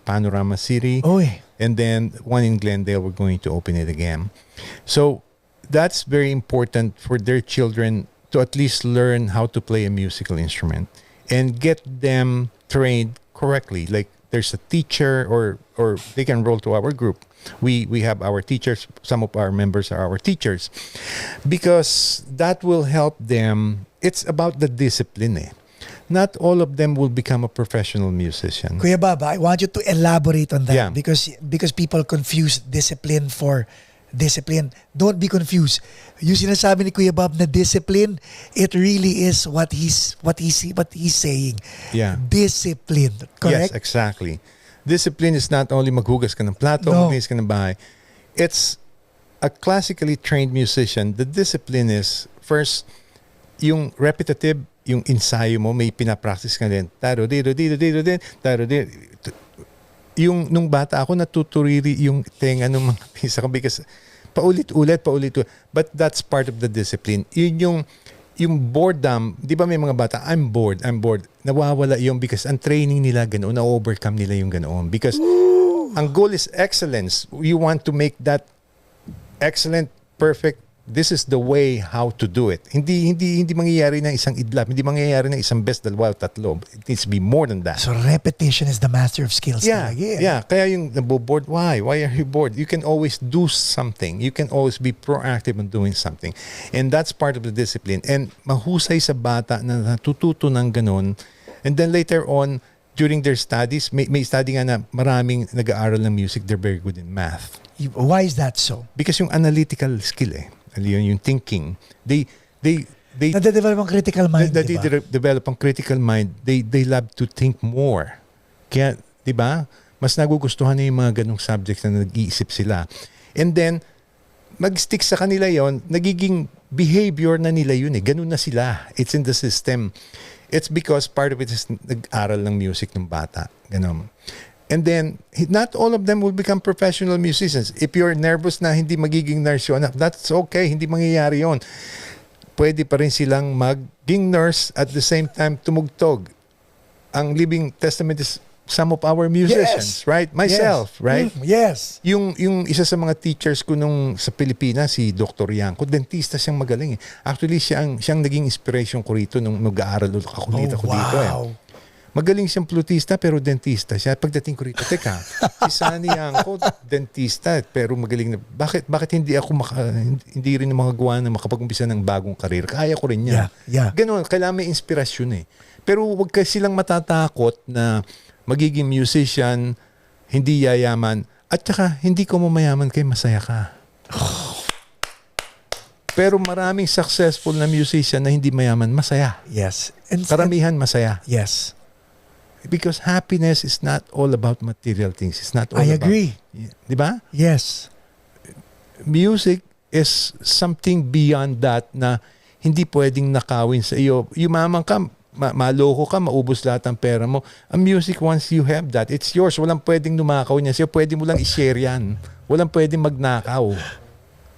[SPEAKER 4] Panorama City.
[SPEAKER 1] Oy.
[SPEAKER 4] And then one in Glendale, we're going to open it again. So that's very important for their children to at least learn how to play a musical instrument and get them trained correctly. Like there's a teacher or they can roll to our group. We have our teachers. Some of our members are our teachers because that will help them. It's about the discipline. Not all of them will become a professional musician.
[SPEAKER 1] Kuya Bob, I want you to elaborate on that
[SPEAKER 4] Yeah.
[SPEAKER 1] because people confuse discipline for discipline. Don't be confused. Yung sinasabi ni Kuya Bob na discipline, it really is what he's saying.
[SPEAKER 4] Yeah.
[SPEAKER 1] Discipline, correct?
[SPEAKER 4] Yes, exactly. Discipline is not only maghugas ka ng plato,
[SPEAKER 1] No.
[SPEAKER 4] maglinis ka ng bahay. It's a classically trained musician. The discipline is first yung repetitive, yung ensayo mo, may pinapractice ka din. Taro dito din, taro dito. Yung nung bata ako natuturiri yung tenga ng mga pisa ko because paulit-ulit. But that's part of the discipline. Yun yung boredom, di ba may mga bata, I'm bored. Nawawala yung because ang training nila ganoon, na-overcome nila yung ganoon. Because ang goal is excellence. You want to make that excellent, perfect. This is the way how to do it. Hindi mangyayari ng isang idlap, hindi mangyayari ng isang best, dalawa, tatlo. It needs to be more than that.
[SPEAKER 1] So repetition is the master of skills.
[SPEAKER 4] Yeah,
[SPEAKER 1] talaga,
[SPEAKER 4] yeah. Kaya yung nabobored, why? Why are you bored? You can always do something. You can always be proactive in doing something. And that's part of the discipline. And mahusay sa bata na natututo ng ganun. And then later on, during their studies, may study nga na maraming nag-aaral ng music, they're very good in math.
[SPEAKER 1] Why is that so?
[SPEAKER 4] Because yung analytical skill yung thinking, they
[SPEAKER 1] Nade-develop ang critical mind,
[SPEAKER 4] they
[SPEAKER 1] diba?
[SPEAKER 4] develop ang critical mind. They love to think more. Kaya Diba? Mas nagugustuhan niya yung mga ganong subjects na nag-iisip sila. And then, mag-stick sa kanila yon, nagiging behavior na nila yun eh. Ganun na sila. It's in the system. It's because part of it is nag-aral ng music ng bata. Ganon. And then, not all of them will become professional musicians. If you're nervous na hindi magiging nurse yun, that's okay. Hindi mangyayari yun. Pwede pa rin silang maging nurse at the same time tumugtog. Ang living testament is some of our musicians, right? Myself, right?
[SPEAKER 1] Yes.
[SPEAKER 4] Yung isa sa mga teachers ko nung sa Pilipinas, si Dr. Yanko, dentista siyang magaling eh. Actually, siyang naging inspiration ko rito nung mag-aaral ako dito eh. Magaling siyang flutista pero dentista siya. Pagdating ko rito, teka, si Sunny Yanko, dentista pero magaling na. Bakit hindi ako hindi rin makagawa na makapag-umpisa ng bagong karir? Kaya ko rin yan.
[SPEAKER 1] Yeah.
[SPEAKER 4] Ganon, kailangan may inspirasyon eh. Pero wag kasi silang matatakot na magiging musician, hindi yayaman, at saka hindi ko mamayaman kay masaya ka. Pero maraming successful na musician na hindi mayaman, masaya.
[SPEAKER 1] Yes.
[SPEAKER 4] Karamihan masaya.
[SPEAKER 1] Yes.
[SPEAKER 4] Because happiness is not all about material things. It's not all
[SPEAKER 1] I
[SPEAKER 4] about...
[SPEAKER 1] agree.
[SPEAKER 4] Di ba?
[SPEAKER 1] Yes.
[SPEAKER 4] Music is something beyond that na hindi pwedeng nakawin sa iyo. Yumaman ka, maloko ka, maubos lahat ng pera mo. Ang music, once you have that, it's yours. Walang pwedeng numakaw niya sa'yo. Pwede mo lang i-share yan. Walang pwedeng magnakaw.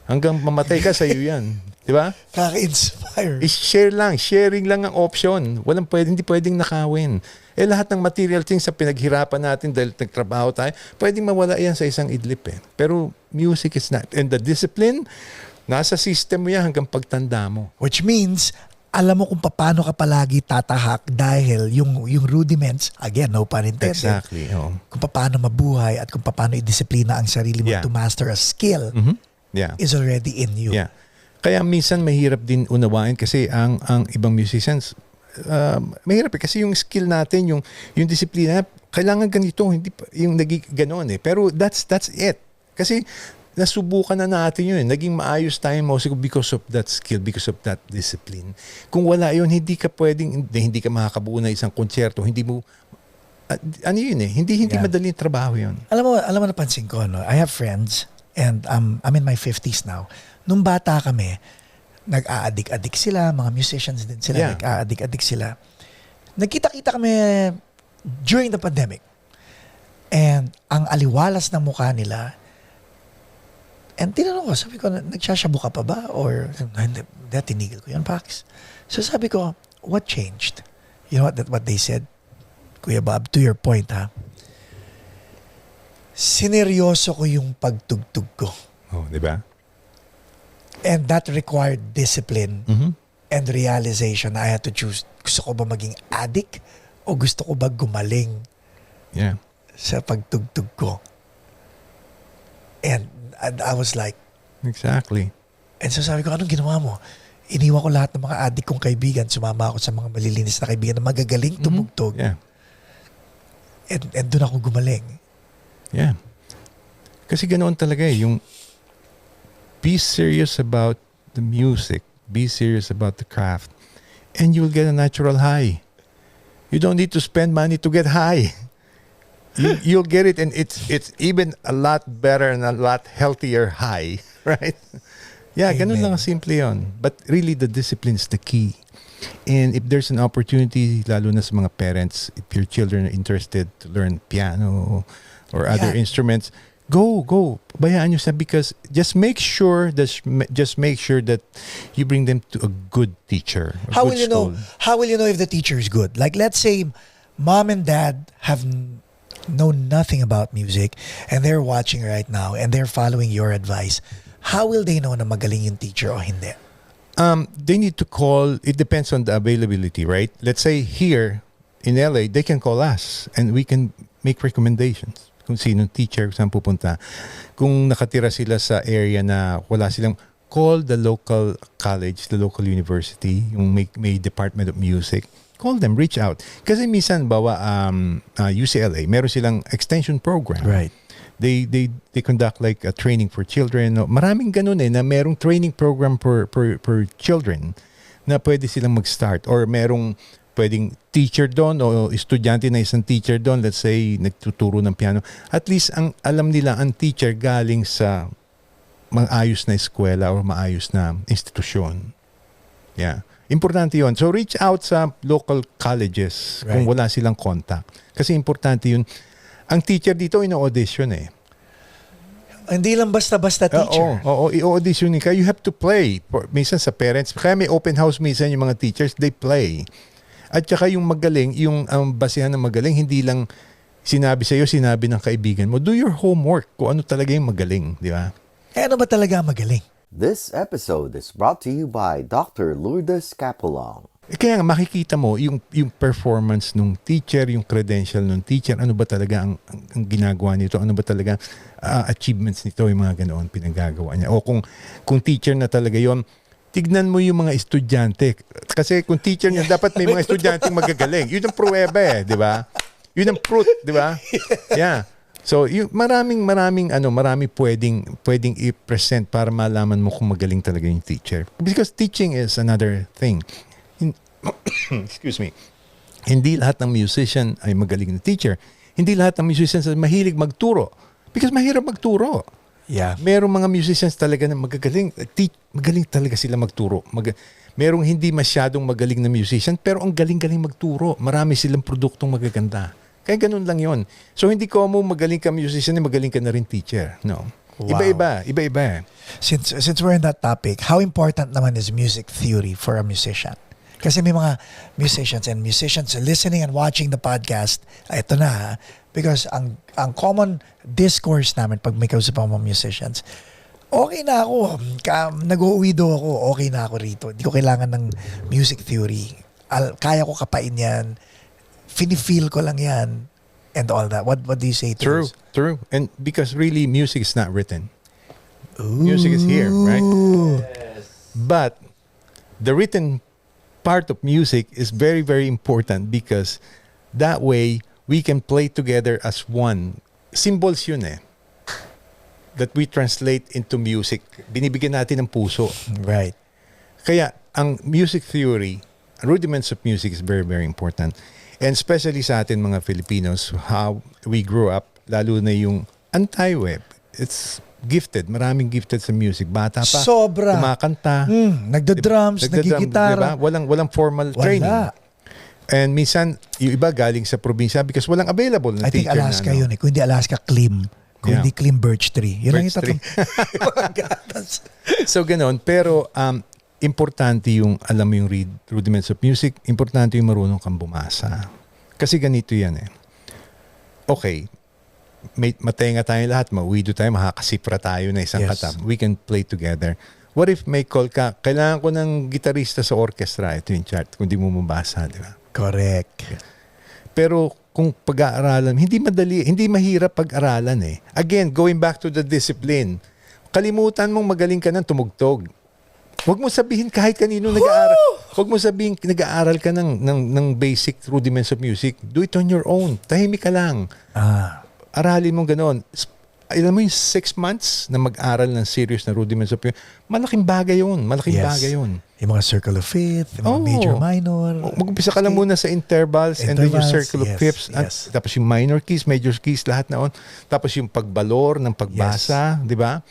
[SPEAKER 4] Hanggang mamatay ka sa'yo yan. Di ba?
[SPEAKER 1] Kaka-inspire.
[SPEAKER 4] I-share lang. Sharing lang ang option. Hindi pwedeng nakawin. Lahat ng material things sa pinaghirapan natin dahil nagtrabaho tayo, pwedeng mawala yan sa isang idlip eh. Pero music is not. And the discipline, nasa system mo yan hanggang pagtanda mo.
[SPEAKER 1] Which means, alam mo kung paano ka palagi tatahak dahil yung rudiments, again, no pun intended.
[SPEAKER 4] Exactly. Oh.
[SPEAKER 1] Kung paano mabuhay at kung paano i-disiplina ang sarili mo to master a skill is already in you.
[SPEAKER 4] Yeah. Kaya minsan mahirap din unawain kasi ang ibang musicians, mahirap eh. Kasi yung skill natin, yung disiplina, kailangan ganito, hindi yung ganoon eh. Pero that's it. Kasi nasubukan na natin yun. Naging maayos tayong musiko because of that skill, because of that discipline. Kung wala yun, hindi ka makakabuo na isang konsyerto. Hindi mo, ano yun eh, hindi madaling trabaho yun.
[SPEAKER 1] Alam mo napansin ko, no? I have friends and I'm in my 50s now. Nung bata kami, nag-aadik-adik sila, mga musicians din sila, nag-aadik-adik sila. Nagkita-kita kami during the pandemic. And ang aliwalas ng mukha nila, and tinanong ko, sabi ko, nagsasyabu ka pa ba? Or, hindi, tinigil ko yan, Pax. So sabi ko, what changed? You know what they said? Kuya Bob, to your point ha, sineryoso ko yung pagtugtog ko.
[SPEAKER 4] Oh, di ba?
[SPEAKER 1] And that required discipline and realization na I had to choose. Gusto ko ba maging addict o gusto ko ba gumaling sa pagtugtog ko? And I was like...
[SPEAKER 4] Exactly.
[SPEAKER 1] And so sabi ko, anong ginawa mo? Iniwan ko lahat ng mga addict kong kaibigan. Sumama ako sa mga malilinis na kaibigan na magagaling tumugtog.
[SPEAKER 4] Yeah.
[SPEAKER 1] And doon ako gumaling.
[SPEAKER 4] Yeah. Kasi ganoon talaga eh. Yung be serious about the music. Be serious about the craft. And you'll get a natural high. You don't need to spend money to get high. You'll get it, and it's even a lot better and a lot healthier high. Right? Yeah, ganun lang simple yun. But really, the discipline is the key. And if there's an opportunity, lalo na sa mga parents, if your children are interested to learn piano or other instruments, go. Bayaan nyo siya because just make sure that you bring them to a good teacher.
[SPEAKER 1] How will you know if the teacher is good? Like let's say mom and dad have know nothing about music and they're watching right now and they're following your advice. How will they know na magaling yung teacher o hindi?
[SPEAKER 4] They need to call. It depends on the availability, right? Let's say here in LA, they can call us and we can make recommendations. Kung sinong teacher, saan pupunta. Kung nakatira sila sa area na wala silang, call the local college, the local university, yung may department of music. Call them, reach out. Kasi minsan, UCLA, meron silang extension program.
[SPEAKER 1] Right.
[SPEAKER 4] They conduct like a training for children. Maraming ganun na merong training program per children na pwede silang mag-start. Or merong pwedeng teacher doon o estudyante na isang teacher doon, let's say nagtuturo ng piano, at least ang alam nila ang teacher galing sa maayos na eskwela o maayos na institusyon. Yeah. Importante yun. So reach out sa local colleges kung wala silang contact. Kasi importante yun. Ang teacher dito ino-audition eh.
[SPEAKER 1] Hindi lang basta-basta teacher.
[SPEAKER 4] Oo, i-audition ka. You have to play. Minsan sa parents, kaya may open house minsan yung mga teachers, they play. At saka yung magaling, yung basihan ng magaling, hindi lang sinabi sa'yo, sinabi ng kaibigan mo. Do your homework kung ano talaga yung magaling, di ba?
[SPEAKER 1] Ano ba talaga magaling?
[SPEAKER 2] This episode is brought to you by Dr. Lourdes Capulong.
[SPEAKER 4] Kaya nga makikita mo yung performance nung teacher, yung credential nung teacher, ano ba talaga ang ginagawa nito, ano ba talaga achievements nito, yung mga ganoon pinagagawa niya. O kung teacher na talaga yon, tignan mo yung mga estudyante. Kasi kung teacher niya, dapat may mga estudyanteng magagaling. Yun ang pruweba eh, di ba? Yun ang fruit, di ba? Yeah. So, marami pwedeng i-present para malaman mo kung magaling talaga yung teacher. Because teaching is another thing. Excuse me. Hindi lahat ng musician ay magaling na teacher. Hindi lahat ng musicians ay mahilig magturo. Because mahirap magturo.
[SPEAKER 1] Yeah.
[SPEAKER 4] Merong mga musicians talaga na magagaling. Magaling talaga sila magturo. Merong hindi masyadong magaling na musician pero ang galing-galing magturo. Marami silang produktong magaganda. Kaya ganun lang yon. So hindi ko mo magaling ka musician, magaling ka na rin teacher. No.
[SPEAKER 1] Wow.
[SPEAKER 4] Iba-iba.
[SPEAKER 1] Since we're in that topic, how important naman is music theory for a musician? Kasi may mga musicians listening and watching the podcast, ito na, because ang common discourse namin pag may kausap mga musicians, okay na ako, nag-uuwi daw ako, okay na ako rito. Hindi ko kailangan ng music theory. Kaya ko kapain yan. Feel ko lang yan. And all that. What do you say to us?
[SPEAKER 4] True. And because really, music is not written. Music is here, right? Yes. But the written part of music is very, very important because that way we can play together as one. Symbols yun eh. That we translate into music. Binibigyan natin ng puso.
[SPEAKER 1] Right.
[SPEAKER 4] Kaya ang music theory, rudiments of music is very, very important. And especially sa atin mga Filipinos, how we grew up, lalo na yung anti-web. It's gifted. Maraming gifted sa music. Bata pa.
[SPEAKER 1] Sobra.
[SPEAKER 4] Kumakanta.
[SPEAKER 1] Nagda-drums, nagigitara.
[SPEAKER 4] Diba? Walang formal training. And minsan, yung iba galing sa probinsya because walang available na teacher.
[SPEAKER 1] I think Alaska yun eh. Kung hindi Alaska, Klim. Kung hindi Klim, Birch Tree. Yun lang yung tatlong.
[SPEAKER 4] So, ganon. Pero, importante yung, alam mo yung rudiments of music, importante yung marunong kang bumasa. Kasi ganito yan eh. Okay, may matenga tayo lahat, mauwido tayo, makakasipra tayo na isang kata. We can play together. What if may call ka, kailangan ko ng gitarista sa orchestra, ito yung chart, kung di mo mabasa, di ba?
[SPEAKER 1] Correct.
[SPEAKER 4] Pero kung pag-aaralan, hindi mahirap pag-aralan eh. Again, going back to the discipline, kalimutan mong magaling ka ng tumugtog. Huwag mo sabihin kahit kanino nag-aaral. Huwag mo sabihin nag-aaral ka ng basic rudiments of music. Do it on your own. Tahimik ka lang. Aralin mo gano'n. Alam mo yung 6 months na mag-aral ng serious na rudiments of music, malaking bagay yun. Bagay yun.
[SPEAKER 1] Yung mga circle of fifth, yung mga major, minor.
[SPEAKER 4] Mag-umpisa ka lang muna sa intervals and then yung circle of fifths.
[SPEAKER 1] Yes.
[SPEAKER 4] Tapos yung minor keys, major keys, lahat na on. Tapos yung pagbalor ng pagbasa, di ba?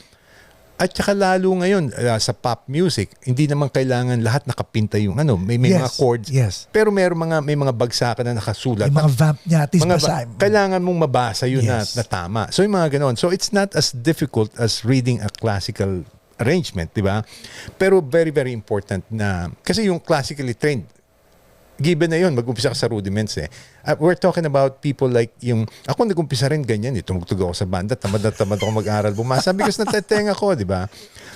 [SPEAKER 4] At saka lalo ngayon sa pop music, hindi naman kailangan lahat nakapinta yung may mga chords.
[SPEAKER 1] Yes.
[SPEAKER 4] Pero may mga bagsakan na nakasulat.
[SPEAKER 1] Yung mga vamp niya, at least
[SPEAKER 4] kailangan mong mabasa yun na tama. So yung mga ganon. So it's not as difficult as reading a classical arrangement, di ba? Pero very, very important na, kasi yung classically trained, given na yun, mag-umpisa ka sa rudiments eh. We're talking about people like ako nag-umpisa rin ganyan eh. Tumugtog ako sa banda, tamad ako mag-aral bumasa because natatenga ko, di ba?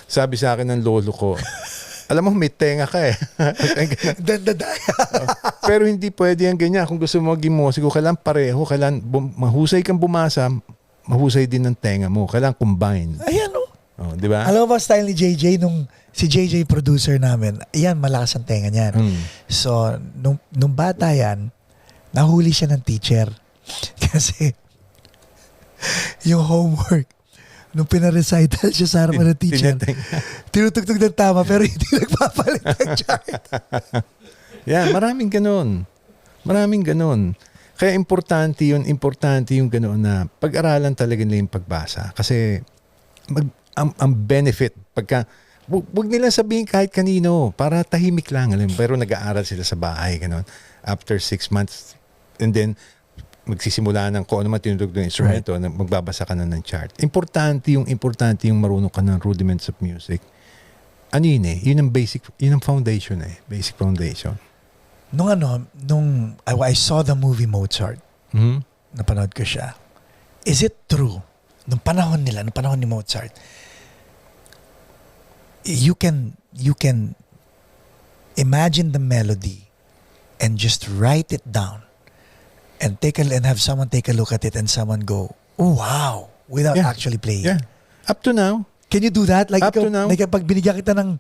[SPEAKER 4] Sabi sa akin ng lolo ko, alam mo, may tenga ka eh. Pero hindi pwede yan ganyan. Kung gusto mo maging musiko, kailangan pareho, kailangan mahusay kang bumasa, mahusay din ng tenga mo. Kailangan combine.
[SPEAKER 1] Ayan o.
[SPEAKER 4] Di ba?
[SPEAKER 1] Alam mo ba style ni JJ si JJ producer namin, ayan, malakas ang tenga niyan. So, nung bata yan, nahuli siya ng teacher. Kasi, yung homework, nung pinarecital siya sa harapan ng teacher, tinutugtog ng tama pero hindi nagpapalit ng chart.
[SPEAKER 4] Yeah, maraming ganun. Maraming ganon. Kaya importante yung ganoon na pag-aralan talaga nila yung pagbasa. Kasi ang benefit, wag nilang sabihin kahit kanino, para tahimik lang. Alam, pero nag-aaral sila sa bahay, ganon. After 6 months, and then, magsisimula ng kung ano man tinutugtog ng instrumento, na magbabasa ka na ng chart. Importante yung marunong ka ng rudiments of music. Ano yun yun ang basic, yun ang foundation basic foundation.
[SPEAKER 1] Nung I saw the movie Mozart, napanood ko siya. Is it true, nung panahon ni Mozart, you can imagine the melody and just write it down and have someone take a look at it and someone go, oh wow, without actually playing.
[SPEAKER 4] Yeah. Up to now.
[SPEAKER 1] Can you do that? Like,
[SPEAKER 4] up to now.
[SPEAKER 1] Like pag binigyan kita ng...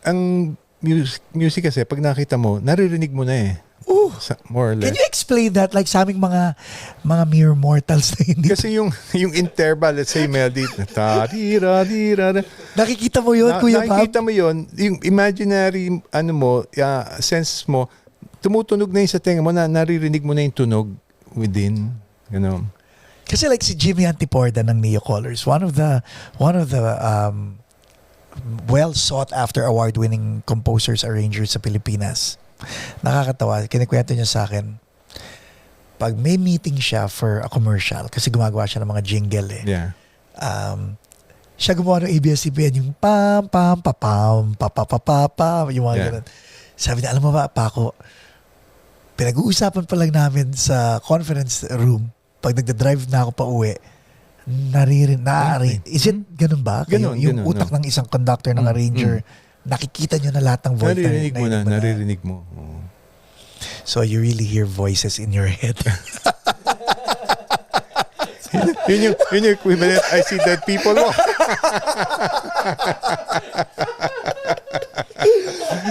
[SPEAKER 4] Ang music kasi, pag nakita mo, naririnig mo na more or less.
[SPEAKER 1] Can you explain that? Like sa aming mga mere mortals na hindi.
[SPEAKER 4] Kasi yung interval, let's say melody,
[SPEAKER 1] nakikita mo yun, Kuya Bob?
[SPEAKER 4] Nakikita mo yun, yung imaginary, sense mo, tumutunog na yun sa tenga mo, naririnig mo na yung tunog within,
[SPEAKER 1] Kasi like si Jimmy Antiporda ng Neo Colors, one of the well sought after award-winning composers, arrangers sa Pilipinas. Nakakatawa, kinikwento niya sa akin, pag may meeting siya for a commercial, kasi gumagawa siya ng mga jingle
[SPEAKER 4] Yeah.
[SPEAKER 1] Siya gumawa ng ABS-CBN, yung pam, pam, papam, papapapapam, yung mga ganun. Sabi niya, alam mo ba, Paco, pinag-uusapan pa lang namin sa conference room, pag nagda-drive na ako pa uwi, is it ganun ba?
[SPEAKER 4] Ganun,
[SPEAKER 1] yung utak ng isang conductor, ng arranger, nakikita nyo na lahat ng voice.
[SPEAKER 4] Naririnig mo. Oh.
[SPEAKER 1] So you really hear voices in your head.
[SPEAKER 4] yun yung equivalent, I see dead people.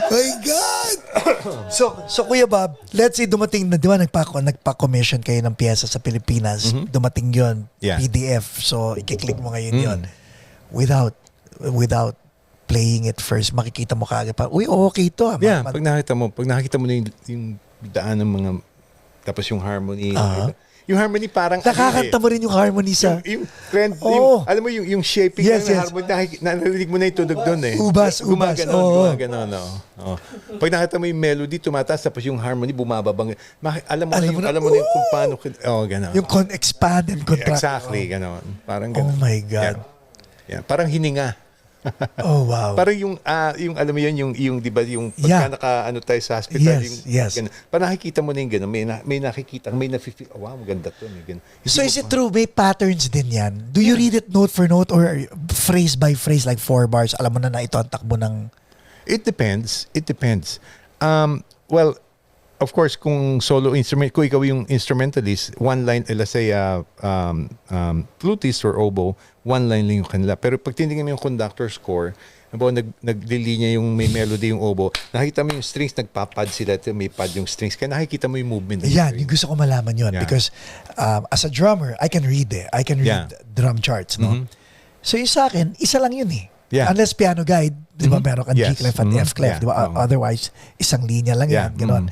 [SPEAKER 1] My God! So Kuya Bob, let's say dumating na, di ba, nagpa-commission kayo ng piyesa sa Pilipinas, dumating yon, PDF, so i-click mo ngayon yon. Without playing it first, makikita mo kaagad pa, uy, okay to.
[SPEAKER 4] Yeah, pag nakita mo na yung daan ng mga, tapos yung harmony, yung harmony parang
[SPEAKER 1] nakakanta mo rin yung harmony sa
[SPEAKER 4] yung trend, alam mo yung shaping ng harmony, narinig mo na yung tunog doon
[SPEAKER 1] ubas
[SPEAKER 4] gumaganon. Pag nakita mo yung melody tumataas, tapos yung harmony bumababang, alam mo na yung kung paano ganon,
[SPEAKER 1] yung expand and contract.
[SPEAKER 4] Exactly, ganon, parang ganon.
[SPEAKER 1] Oh my God.
[SPEAKER 4] Yeah, parang hininga.
[SPEAKER 1] Oh wow.
[SPEAKER 4] Parang yung alam mo yun, yung di ba yung pagka tayo sa hospital,
[SPEAKER 1] yes.
[SPEAKER 4] Parang nakikita mo na yung gano'n, may nakikita, may nafe-feel, wow, maganda to,
[SPEAKER 1] So is it true, may patterns din yan? Do you read it note for note or phrase by phrase, like 4 bars, alam mo na ito ang takbo ng...
[SPEAKER 4] It depends. Well, of course, kung solo instrument, kung ikaw yung instrumentalist, one line, let's say, flutist or oboe, one line lang yung kanila. Pero pag tinignan mo yung conductor score, naglilinya yung may melody yung oboe, nakikita mo yung strings, nagpapad sila, may pad yung strings, kaya nakikita mo yung movement.
[SPEAKER 1] Yan, yung gusto ko malaman yun. Because as a drummer, I can read drum charts, no? So yung sa akin, isa lang yun Unless piano guide, di ba, meron kang G clef at F clef, di ba? Otherwise, isang linya lang yan, gano'n.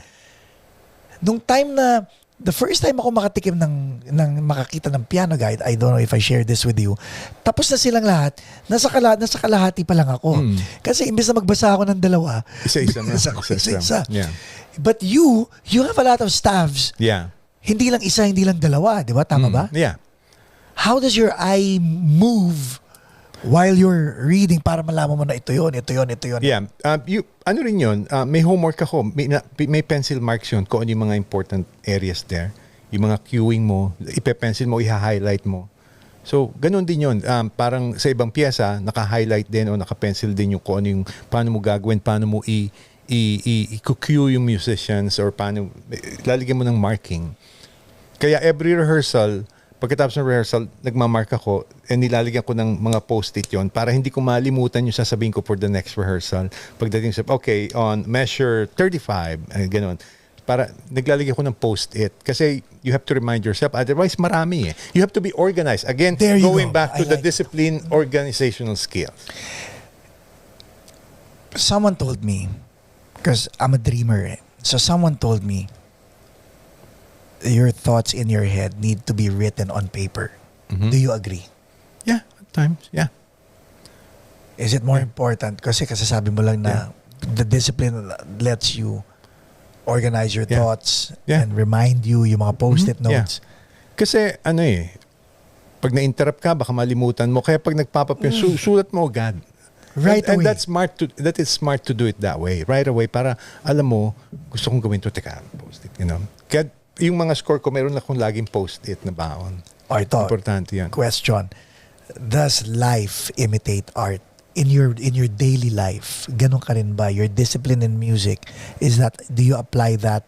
[SPEAKER 1] Nung time na, the first time ako makatikim ng makakita ng piano guide, I don't know if I share this with you, tapos na silang lahat, nasa kalahati pa lang ako. Kasi imbes na magbasa ako ng dalawa, isa.
[SPEAKER 4] Yeah.
[SPEAKER 1] But you have a lot of staffs.
[SPEAKER 4] Yeah.
[SPEAKER 1] Hindi lang isa, hindi lang dalawa, di ba? Tama ba?
[SPEAKER 4] Yeah.
[SPEAKER 1] How does your eye move while you're reading para malaman mo na ito yun?
[SPEAKER 4] Yeah. Ano rin yun, may homework ako, may pencil marks yun kung ano yung mga important areas there. Yung mga cueing mo, ipe-pencil mo, i-highlight mo. So, ganun din yun. Parang sa ibang piyesa, naka-highlight din o naka-pencil din yung kung ano yung, paano mo gagawin, paano mo i-cue yung musicians or paano, lalagyan mo ng marking. Kaya every rehearsal, pagkatapos ng rehearsal, nagmamark ako and nilalagyan ko ng mga post-it yon para hindi ko malimutan yung sasabihin ko for the next rehearsal. Pagdating sa, okay, on measure 35, gano'n. Para naglalagyan ko ng post-it. Kasi you have to remind yourself, otherwise marami You have to be organized. Again, going back to the discipline, organizational skills.
[SPEAKER 1] Someone told me, because I'm a dreamer So someone told me, your thoughts in your head need to be written on paper. Do you agree?
[SPEAKER 4] Yeah, at times, yeah.
[SPEAKER 1] Is it more important? Kasi sabi mo lang na the discipline lets you organize your thoughts and remind you yung mga post-it notes.
[SPEAKER 4] Kasi pag na-interrupt ka, baka malimutan mo. Kaya pag nagpapapin, sulat mo agad.
[SPEAKER 1] Right away.
[SPEAKER 4] And that is smart to do it that way. Right away. Para alam mo, gusto kong gawin to. Teka, post-it. Kaya yung mga score ko, meron akong laging post-it na baon.
[SPEAKER 1] O ito,
[SPEAKER 4] importante yan.
[SPEAKER 1] question. Does life imitate art? In your daily life, ganun ka rin ba? Your discipline in music, do you apply that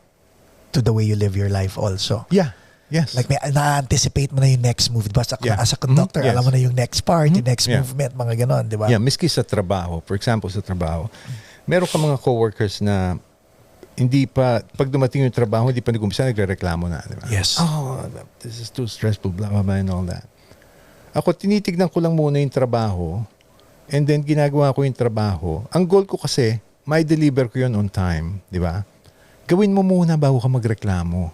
[SPEAKER 1] to the way you live your life also?
[SPEAKER 4] Yeah. Yes.
[SPEAKER 1] Like na-anticipate mo na yung next move. Diba? As a conductor, alam mo na yung next part, yung next movement, mga ganon, di ba?
[SPEAKER 4] Yeah, miski sa trabaho. For example, sa trabaho, meron ka mga coworkers na pag dumating yung trabaho, hindi pa nag-umpisa, nagre-reklamo na. Di ba?
[SPEAKER 1] Yes.
[SPEAKER 4] Oh, this is too stressful, blah, blah, blah, and all that. Ako, tinitignan ko lang muna yung trabaho, and then ginagawa ko yung trabaho. Ang goal ko kasi, may deliver ko yun on time. Di ba? Gawin mo muna bago ka magreklamo.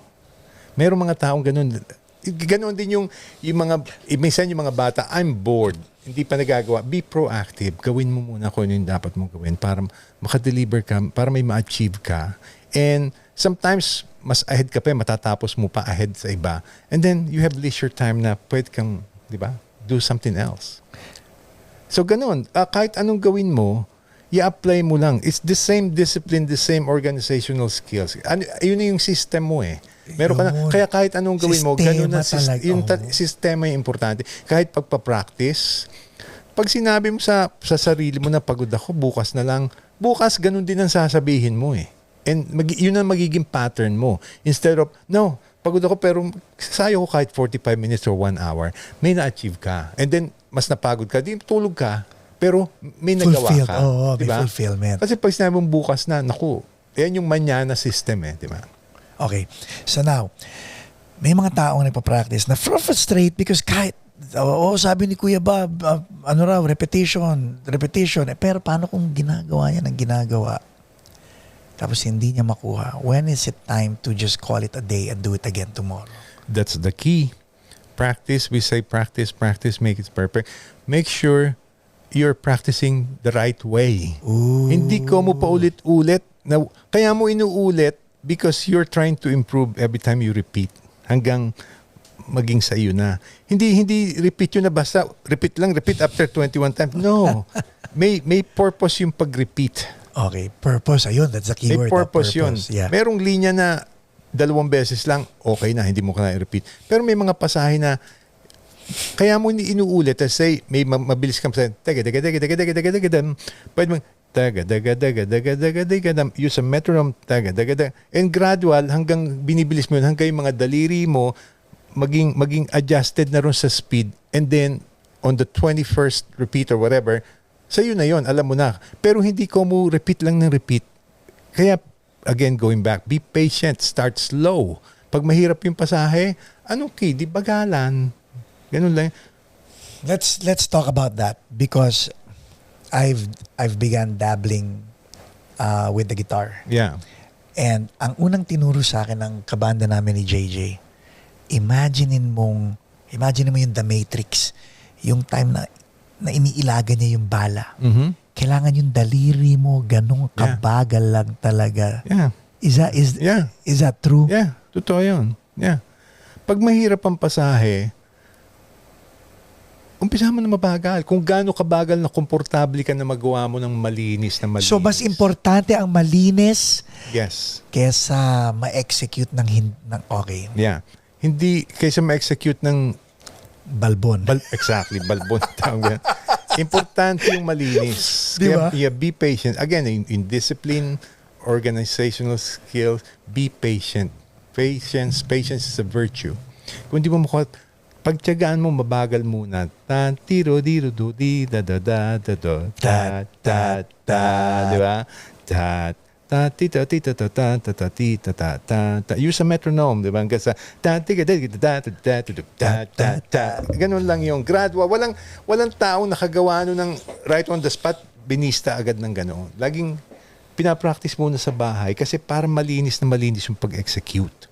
[SPEAKER 4] Merong mga taong ganun. Ganun din yung mga, minsan yung mga bata, I'm bored. Hindi pa nagagawa. Be proactive. Gawin mo muna kung ano yung dapat mong gawin para makadeliver ka, para may ma-achieve ka. And sometimes, mas ahead ka pa, matatapos mo pa ahead sa iba. And then, you have leisure time na pwede kang, di ba, do something else. So, ganun. Kahit anong gawin mo, i-apply mo lang. It's the same discipline, the same organizational skills. Yun yung system mo eh. Meron ka na. Kaya kahit anong gawin mo, ganun na yung sistema yung importante. Kahit pagpa-practice, pag sinabi mo sa sarili mo na pagod ako, bukas na lang, bukas ganun din ang sasabihin mo eh. And yun ang magiging pattern mo. Instead of, no, pagod ako pero sayo ko kahit 45 minutes or 1 hour, may na-achieve ka. And then, mas napagod ka, di tulog ka, pero may nagawa ka.
[SPEAKER 1] Oo,
[SPEAKER 4] diba?
[SPEAKER 1] may fulfillment.
[SPEAKER 4] Kasi pag sinabi mong bukas na, naku, yan yung manana system eh, di ba?
[SPEAKER 1] Okay. So now, may mga taong nagpa-practice na frustrate because kahit, sabi ni Kuya Bob, repetition. Pero paano kung ginagawa yan ang ginagawa? Tapos hindi niya makuha. When is it time to just call it a day and do it again tomorrow?
[SPEAKER 4] That's the key. Practice, we say practice, make it perfect. Make sure you're practicing the right way.
[SPEAKER 1] Ooh.
[SPEAKER 4] Hindi ko mo paulit-ulit. Kaya mo inuulit because you're trying to improve every time you repeat hanggang maging sa iyo na. Hindi repeat yun na basta repeat after 21 times. No. may purpose yung pag-repeat.
[SPEAKER 1] Okay, purpose. Ayun, that's the keyword.
[SPEAKER 4] May purpose yun.
[SPEAKER 1] Yeah.
[SPEAKER 4] Merong linya na 2 beses lang, okay na, hindi mo ka na-repeat. Pero may mga pasahe na kaya mo hindi inuulit. Let's say, may mabilis kang pasahe, pwede mong use a metronome, and gradual, hanggang binibilis mo yun, hanggang yung mga daliri mo, maging adjusted na ron sa speed, and then, on the 21st repeat or whatever, sa'yo na yon, alam mo na. Pero hindi ko mo repeat lang ng repeat. Kaya, again, going back, be patient, start slow. Pag mahirap yung pasahe, di bagalan. Ganun lang.
[SPEAKER 1] Let's talk about that because I've begun dabbling with the guitar.
[SPEAKER 4] Yeah.
[SPEAKER 1] And ang unang tinuro sa akin ng kabanda namin ni JJ, imagine mo yung The Matrix, yung time na iniilaga niya yung bala.
[SPEAKER 4] Mm-hmm.
[SPEAKER 1] Kailangan yung daliri mo ganun kabagal lang talaga.
[SPEAKER 4] Yeah.
[SPEAKER 1] Is that true?
[SPEAKER 4] Yeah, totoo yun. Yeah. Pag mahirap ang pasahe, umpisa mo na mabagal. Kung gaano kabagal na komportable ka na magawa mo ng malinis na malinis.
[SPEAKER 1] So, mas importante ang malinis kesa ma-execute ng okay.
[SPEAKER 4] Yeah. Hindi, kaysa ma-execute ng
[SPEAKER 1] balbon.
[SPEAKER 4] Exactly, balbon. Importante yung malinis.
[SPEAKER 1] Di ba?
[SPEAKER 4] Kaya, be patient. Again, in discipline, organizational skills, be patient. Patience is a virtue. Kung di mo pagtiyagaan mo, mabagal muna. Tiro, diro, do, di, da, da, da, da, do, ta, ta, ta, di ba? Ta, ta, tita, tita, ta, ta, ta, ta, tita, ta, ta, ta. Use a metronome, di ba? Hanggang sa ta, tiga, da, da, da, da, ta, ta, ta. Ganun lang yung gradual. Walang taong nakagawa ng right on the spot, binista agad ng ganoon. Laging pinapractice muna sa bahay kasi para malinis na malinis yung pag-execute.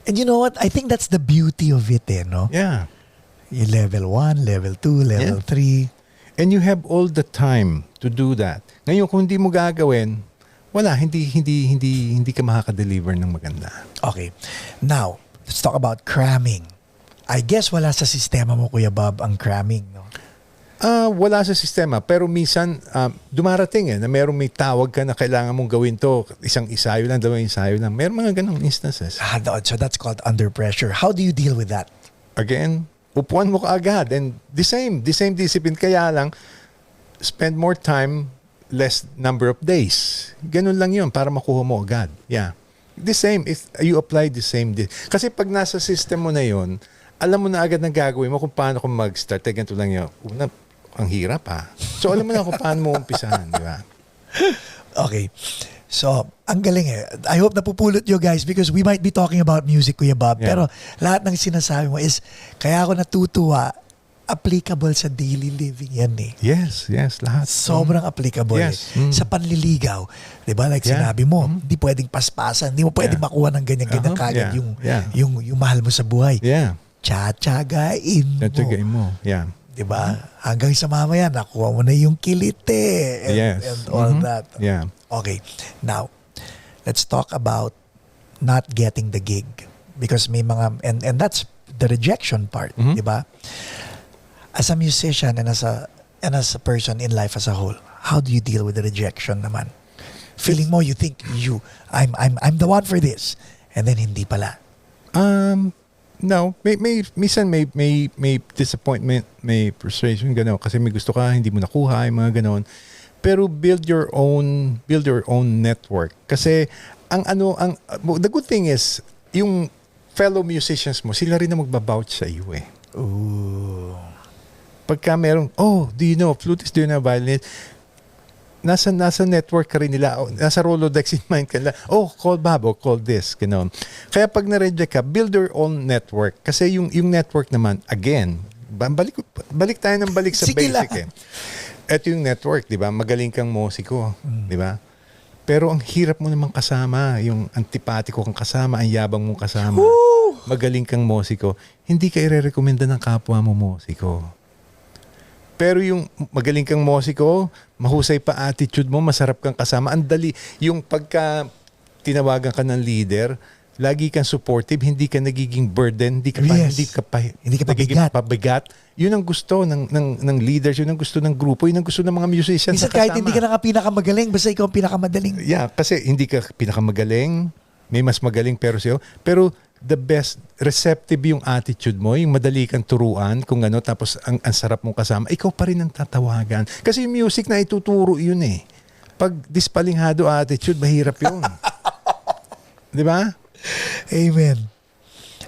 [SPEAKER 1] And you know what? I think that's the beauty of it, no?
[SPEAKER 4] Yeah.
[SPEAKER 1] Yung level 1, level 2, level 3.
[SPEAKER 4] And you have all the time to do that. Ngayon, kung hindi mo gagawin, wala, hindi ka makaka-deliver ng maganda.
[SPEAKER 1] Okay. Now, let's talk about cramming. I guess wala sa sistema mo, Kuya Bob, ang cramming, no?
[SPEAKER 4] Wala sa sistema. Pero minsan, dumarating na may tawag ka na kailangan mong gawin to. Isang ensayo lang, dalawang ensayo lang. Meron mga ganong instances.
[SPEAKER 1] So that's called under pressure. How do you deal with that?
[SPEAKER 4] Again, upuan mo ka agad. And the same discipline. Kaya lang, spend more time, less number of days. Ganun lang yun para makuha mo agad. Yeah. The same, if you apply the same. Kasi pag nasa system mo na yun, alam mo na agad na gagawin mo kung paano kung mag-start. Ganito lang yun. Una, ang hirap So alam mo na kung paano mo umpisahan, di ba?
[SPEAKER 1] Okay. So, ang galing I hope napupulot nyo guys because we might be talking about music, Kuya Bob.
[SPEAKER 4] Yeah.
[SPEAKER 1] Pero lahat ng sinasabi mo is, kaya ako natutuwa, applicable sa daily living yan
[SPEAKER 4] Yes, lahat.
[SPEAKER 1] Sobrang applicable
[SPEAKER 4] Yes.
[SPEAKER 1] sa panliligaw. Diba? Like sinabi mo, hindi pwedeng paspasan, hindi mo pwedeng makuha ng ganyan-ganyan kagad yung mahal mo sa buhay.
[SPEAKER 4] Yeah.
[SPEAKER 1] Tsatsagain mo.
[SPEAKER 4] Tatagain mo. Yeah.
[SPEAKER 1] Diba? Hanggang sa mamaya, nakuha mo na yung kilite and all that.
[SPEAKER 4] Yeah.
[SPEAKER 1] Okay. Now, let's talk about not getting the gig. Because may mga, and that's the rejection part. Diba? As a musician and as a person in life as a whole, how do you deal with the rejection naman? Feeling mo, you think I'm the one for this. And then hindi pala.
[SPEAKER 4] No, minsan may disappointment, may frustration, gano'n. Kasi may gusto ka, hindi mo nakuha, yung mga gano'n. Pero build your own network. Kasi the good thing is, yung fellow musicians mo, sila rin na magbabouch sa iyo
[SPEAKER 1] Ooh.
[SPEAKER 4] Pagka merong, do you know flutist, do you know violinist? Nasa network ka rin nila, nasa Rolodex in mind ka nila, call Bob or call this, gano'n. Kaya pag na-reject ka, build your own network. Kasi yung network naman, again, balik tayo ng balik sa
[SPEAKER 1] Sige
[SPEAKER 4] basic
[SPEAKER 1] lang.
[SPEAKER 4] Ito yung network, di ba? Magaling kang musiko, di ba? Pero ang hirap mo naman kasama, yung antipatiko kang kasama, ang yabang mong kasama.
[SPEAKER 1] Woo!
[SPEAKER 4] Magaling kang musiko, hindi ka i-rekomenda ng kapwa mo musiko. Pero yung magaling kang musiko, mahusay pa attitude mo, masarap kang kasama. Ang dali, yung pagka tinawagan ka ng leader, lagi kang supportive, hindi ka nagiging burden, hindi ka nagiging pabigat. Yun ang gusto ng leaders, yun ang gusto ng grupo, yun ang gusto ng mga musicians.
[SPEAKER 1] Minsan kahit hindi ka na pinakamagaling, basta ikaw ang pinakamadaling.
[SPEAKER 4] Yeah, kasi hindi ka pinakamagaling, may mas magaling pero the best, receptive yung attitude mo, yung madali kang turuan, kung ano, tapos ang sarap mong kasama, ikaw pa rin ang tatawagan. Kasi yung music na ituturo yun Pag dispalinghado attitude, mahirap yun. Di ba?
[SPEAKER 1] Amen.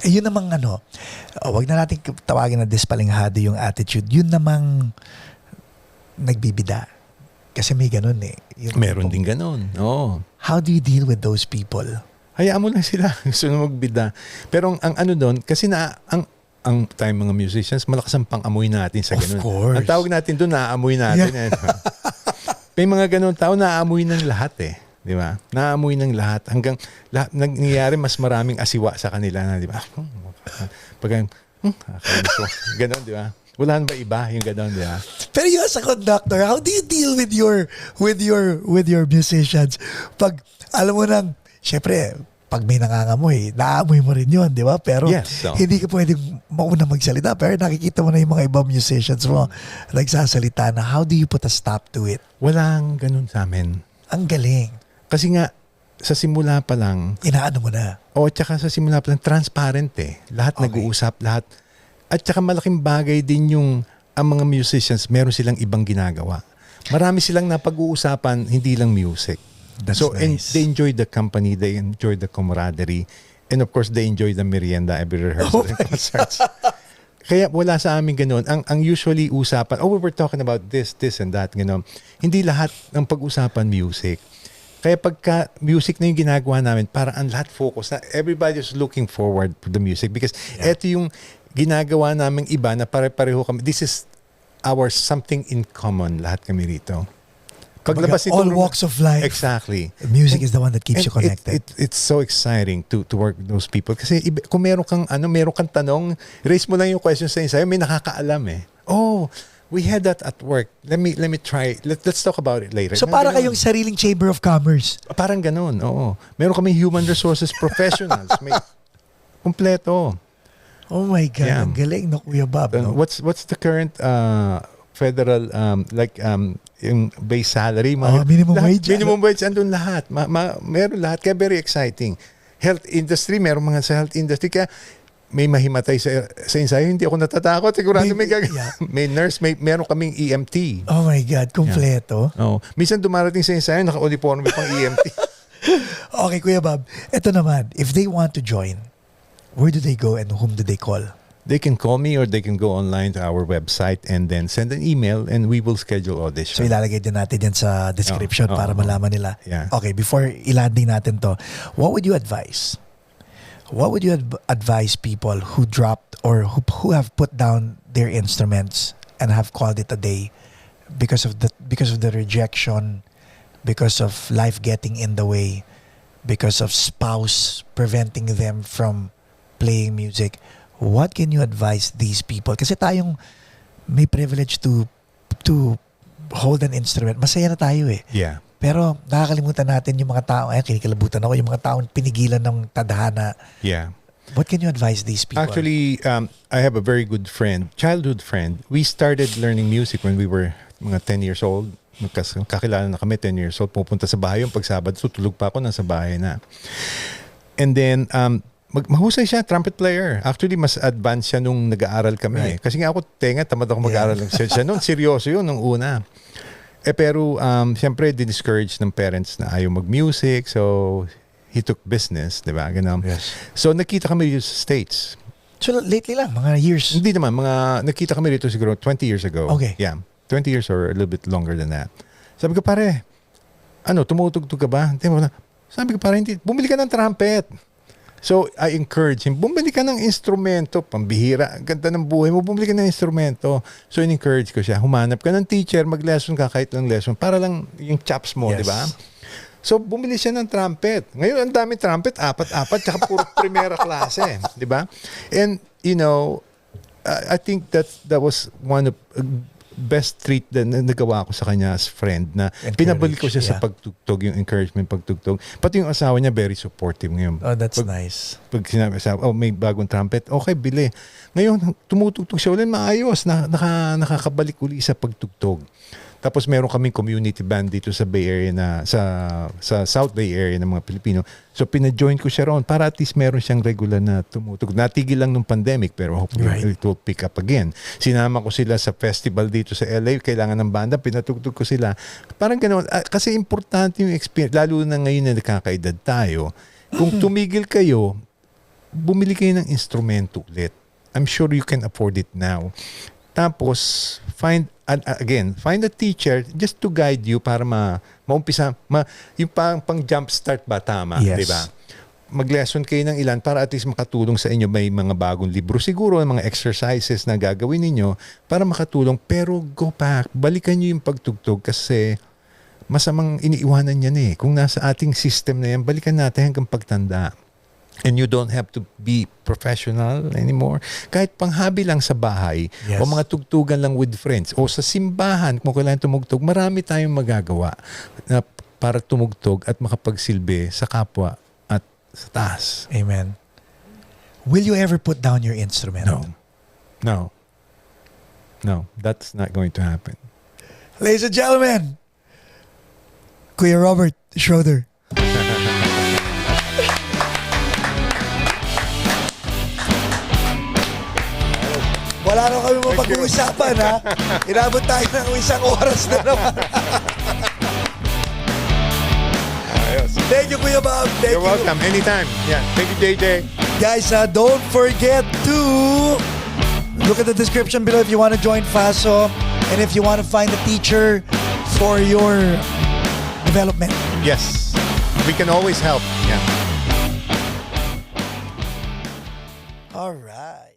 [SPEAKER 1] Yun namang wag na natin tawagin na dispalinghado yung attitude. Yun namang nagbibida. Kasi may ganun
[SPEAKER 4] Meron din ganun.
[SPEAKER 1] How do you deal with those people?
[SPEAKER 4] Hayaan mo lang sila. Gusto na magbida. Pero ang doon, kasi ang time mga musicians, malakas ang pang-amoy natin sa ganun.
[SPEAKER 1] Of course.
[SPEAKER 4] Ang tawag natin doon, naaamoy natin. May mga ganun tao, naaamoy ng lahat Di ba? Naaamoy ng lahat. Hanggang nangyayari mas maraming asiwa sa kanila na, di ba? Pag ganun, di ba? Wala ba iba yung ganun, di ba?
[SPEAKER 1] Pero you as a conductor, how do you deal with your musicians? Pag, alam mo nang, syempre, pag may nangangamoy, naamoy mo rin yun, di ba? Pero hindi ka pwedeng mauna magsalita. Pero nakikita mo na yung mga ibang musicians mo nagsasalita na. How do you put a stop to it?
[SPEAKER 4] Walang ganun sa amin.
[SPEAKER 1] Ang galing.
[SPEAKER 4] Kasi nga, sa simula pa lang,
[SPEAKER 1] inaano mo na.
[SPEAKER 4] Tsaka sa simula pa lang, transparent Lahat nag-uusap, lahat. At tsaka malaking bagay din yung ang mga musicians, meron silang ibang ginagawa. Marami silang napag-uusapan, hindi lang music.
[SPEAKER 1] That's
[SPEAKER 4] so,
[SPEAKER 1] nice.
[SPEAKER 4] And they enjoy the company, they enjoy the camaraderie, and of course, they enjoy the merienda every rehearsal and concerts. Kaya wala sa amin ganun. Ang usually usapan, we were talking about this and that, gano'n. Hindi lahat ng pag-usapan music. Kaya pagka music na yung ginagawa namin, parang ang lahat focus na everybody's looking forward to the music because eto yung ginagawa namin iba na pare-pareho kami. This is our something in common, lahat kami rito. Paglabas
[SPEAKER 1] all walks of life.
[SPEAKER 4] Exactly.
[SPEAKER 1] Music is the one that keeps you
[SPEAKER 4] And
[SPEAKER 1] connected.
[SPEAKER 4] It's so exciting to work with those people kasi kung meron kang tanong, raise mo lang yung question sa ensayo, may nakakaalam eh. Oh, we had that at work. Let me try. Let's talk about it later.
[SPEAKER 1] So para kayong sariling chamber of commerce.
[SPEAKER 4] Parang ganun, oo. Meron kami human resources professionals. May kumpleto.
[SPEAKER 1] Oh my God,
[SPEAKER 4] Yeah.
[SPEAKER 1] ang galing no, Kuya Bob. No?
[SPEAKER 4] What's the current federal yung base salary?
[SPEAKER 1] Minimum wage.
[SPEAKER 4] Minimum wage, andun lahat. Meron lahat. Kaya very exciting. Health industry, meron mga sa health industry. Kaya may mahimatay sa ensayo. Hindi ako natatakot. Sigurado may nurse, meron kaming EMT.
[SPEAKER 1] Oh my God, kumpleto.
[SPEAKER 4] Oh. Minsan dumarating sa ensayo, naka-uniforme pang EMT.
[SPEAKER 1] Okay, Kuya Bob. Ito naman, if they want to join, where do they go and whom do they call?
[SPEAKER 4] They can call me or they can go online to our website and then send an email and we will schedule audition.
[SPEAKER 1] So ilalagay din natin yan sa description para malaman nila.
[SPEAKER 4] Yeah.
[SPEAKER 1] Okay, before ilanding natin to, what would you advise? What would you advise people who dropped or who have put down their instruments and have called it a day because of the rejection, because of life getting in the way, because of spouse preventing them from playing music? What can you advise these people? Kasi tayong may privilege to hold an instrument. Masaya na tayo eh.
[SPEAKER 4] Yeah.
[SPEAKER 1] Pero nakakalimutan natin yung mga tao, kinikilabutan ako, yung mga taong pinigilan ng tadhana.
[SPEAKER 4] Yeah.
[SPEAKER 1] What can you advise these people?
[SPEAKER 4] Actually, I have a very good friend, childhood friend. We started learning music when we were mga 10 years old. Kakilala na kami, 10 years old. Pupunta sa bahay yung pag-Sabado. So tulog pa ako, nasa bahay na. And then, mahusay siya, trumpet player. Actually, mas advanced siya nung nag-aaral kami.
[SPEAKER 1] Right.
[SPEAKER 4] Kasi nga ako, tamad ako mag-aaral. Siya noon, seryoso yun nung una. Pero, siyempre, discouraged ng parents na ayaw mag-music. So, he took business, di ba? Ganun.
[SPEAKER 1] Yes.
[SPEAKER 4] So, nakita kami dito sa States.
[SPEAKER 1] So lately lang, mga years.
[SPEAKER 4] Hindi naman, nakita kami dito siguro 20 years ago.
[SPEAKER 1] Okay.
[SPEAKER 4] Yeah, 20 years or a little bit longer than that. Sabi ko, pare, tumutugtog ka ba? Sabi ko, pare, hindi. Bumili ka ng trumpet. So, I encourage him, bumili ka ng instrumento, pambihira, ang ganda ng buhay mo, bumili ka ng instrumento. So, in-encourage ko siya, humanap ka ng teacher, mag-lesson ka kahit lang lesson, para lang yung chops mo,
[SPEAKER 1] Yes.
[SPEAKER 4] di ba? So, bumili siya ng trumpet. Ngayon, ang daming trumpet, apat, tsaka puro primera klase, di ba? And, I think that was one of best treat na nagawa ko sa kanya as friend na pinabalik ko siya sa pagtugtog, yung encouragement pagtugtog. Pati yung asawa niya very supportive ngayon.
[SPEAKER 1] Oh, that's nice.
[SPEAKER 4] Pag sinabi sa may bagong trumpet, okay, bili. Ngayon, tumutugtog siya ulit, maayos, nakakabalik uli sa pagtugtog. Tapos meron kaming community band dito sa Bay Area sa South Bay Area ng mga Pilipino. So pina-join ko siya roon para at least meron siyang regular na tumutugtog. Natigil lang nung pandemic pero hopefully it will pick up again. Sinama ko sila sa festival dito sa LA, kailangan ng banda, pinatugtog ko sila. Parang ganoon. Kasi importante yung experience, lalo na ngayon na nakakaedad tayo. Kung tumigil kayo, bumili kayo ng instrumento ulit. I'm sure you can afford it now. Tapos, find a teacher just to guide you para maumpisa, yung pang jump start ba tama,
[SPEAKER 1] Yes.
[SPEAKER 4] di ba? Mag-lesson kayo ng ilan para at least makatulong sa inyo. May mga bagong libro siguro, mga exercises na gagawin ninyo para makatulong. Pero go back, balikan nyo yung pagtugtog kasi masamang iniiwanan yan eh. Kung nasa ating system na yan, balikan natin hanggang pagtanda. And you don't have to be professional anymore. Kahit panghabi lang sa bahay,
[SPEAKER 1] Yes.
[SPEAKER 4] o mga tugtugan lang with friends, o sa simbahan, kung kailangan tumugtog, marami tayong magagawa na para tumugtog at makapagsilbi sa kapwa at sa taas.
[SPEAKER 1] Amen. Will you ever put down your instrument?
[SPEAKER 4] No, that's not going to happen.
[SPEAKER 1] Ladies and gentlemen, Kuya Robert Shroder. Wala na kami mapag-uusapan, ha? Inabot tayo ng isang oras na naman. Thank you, Kuya Bob. Thank
[SPEAKER 4] You're welcome. Anytime. Yeah. Thank you, JJ.
[SPEAKER 1] Guys, don't forget to look at the description below if you want to join FASO and if you want to find a teacher for your development.
[SPEAKER 4] Yes. We can always help. Yeah.
[SPEAKER 1] All right.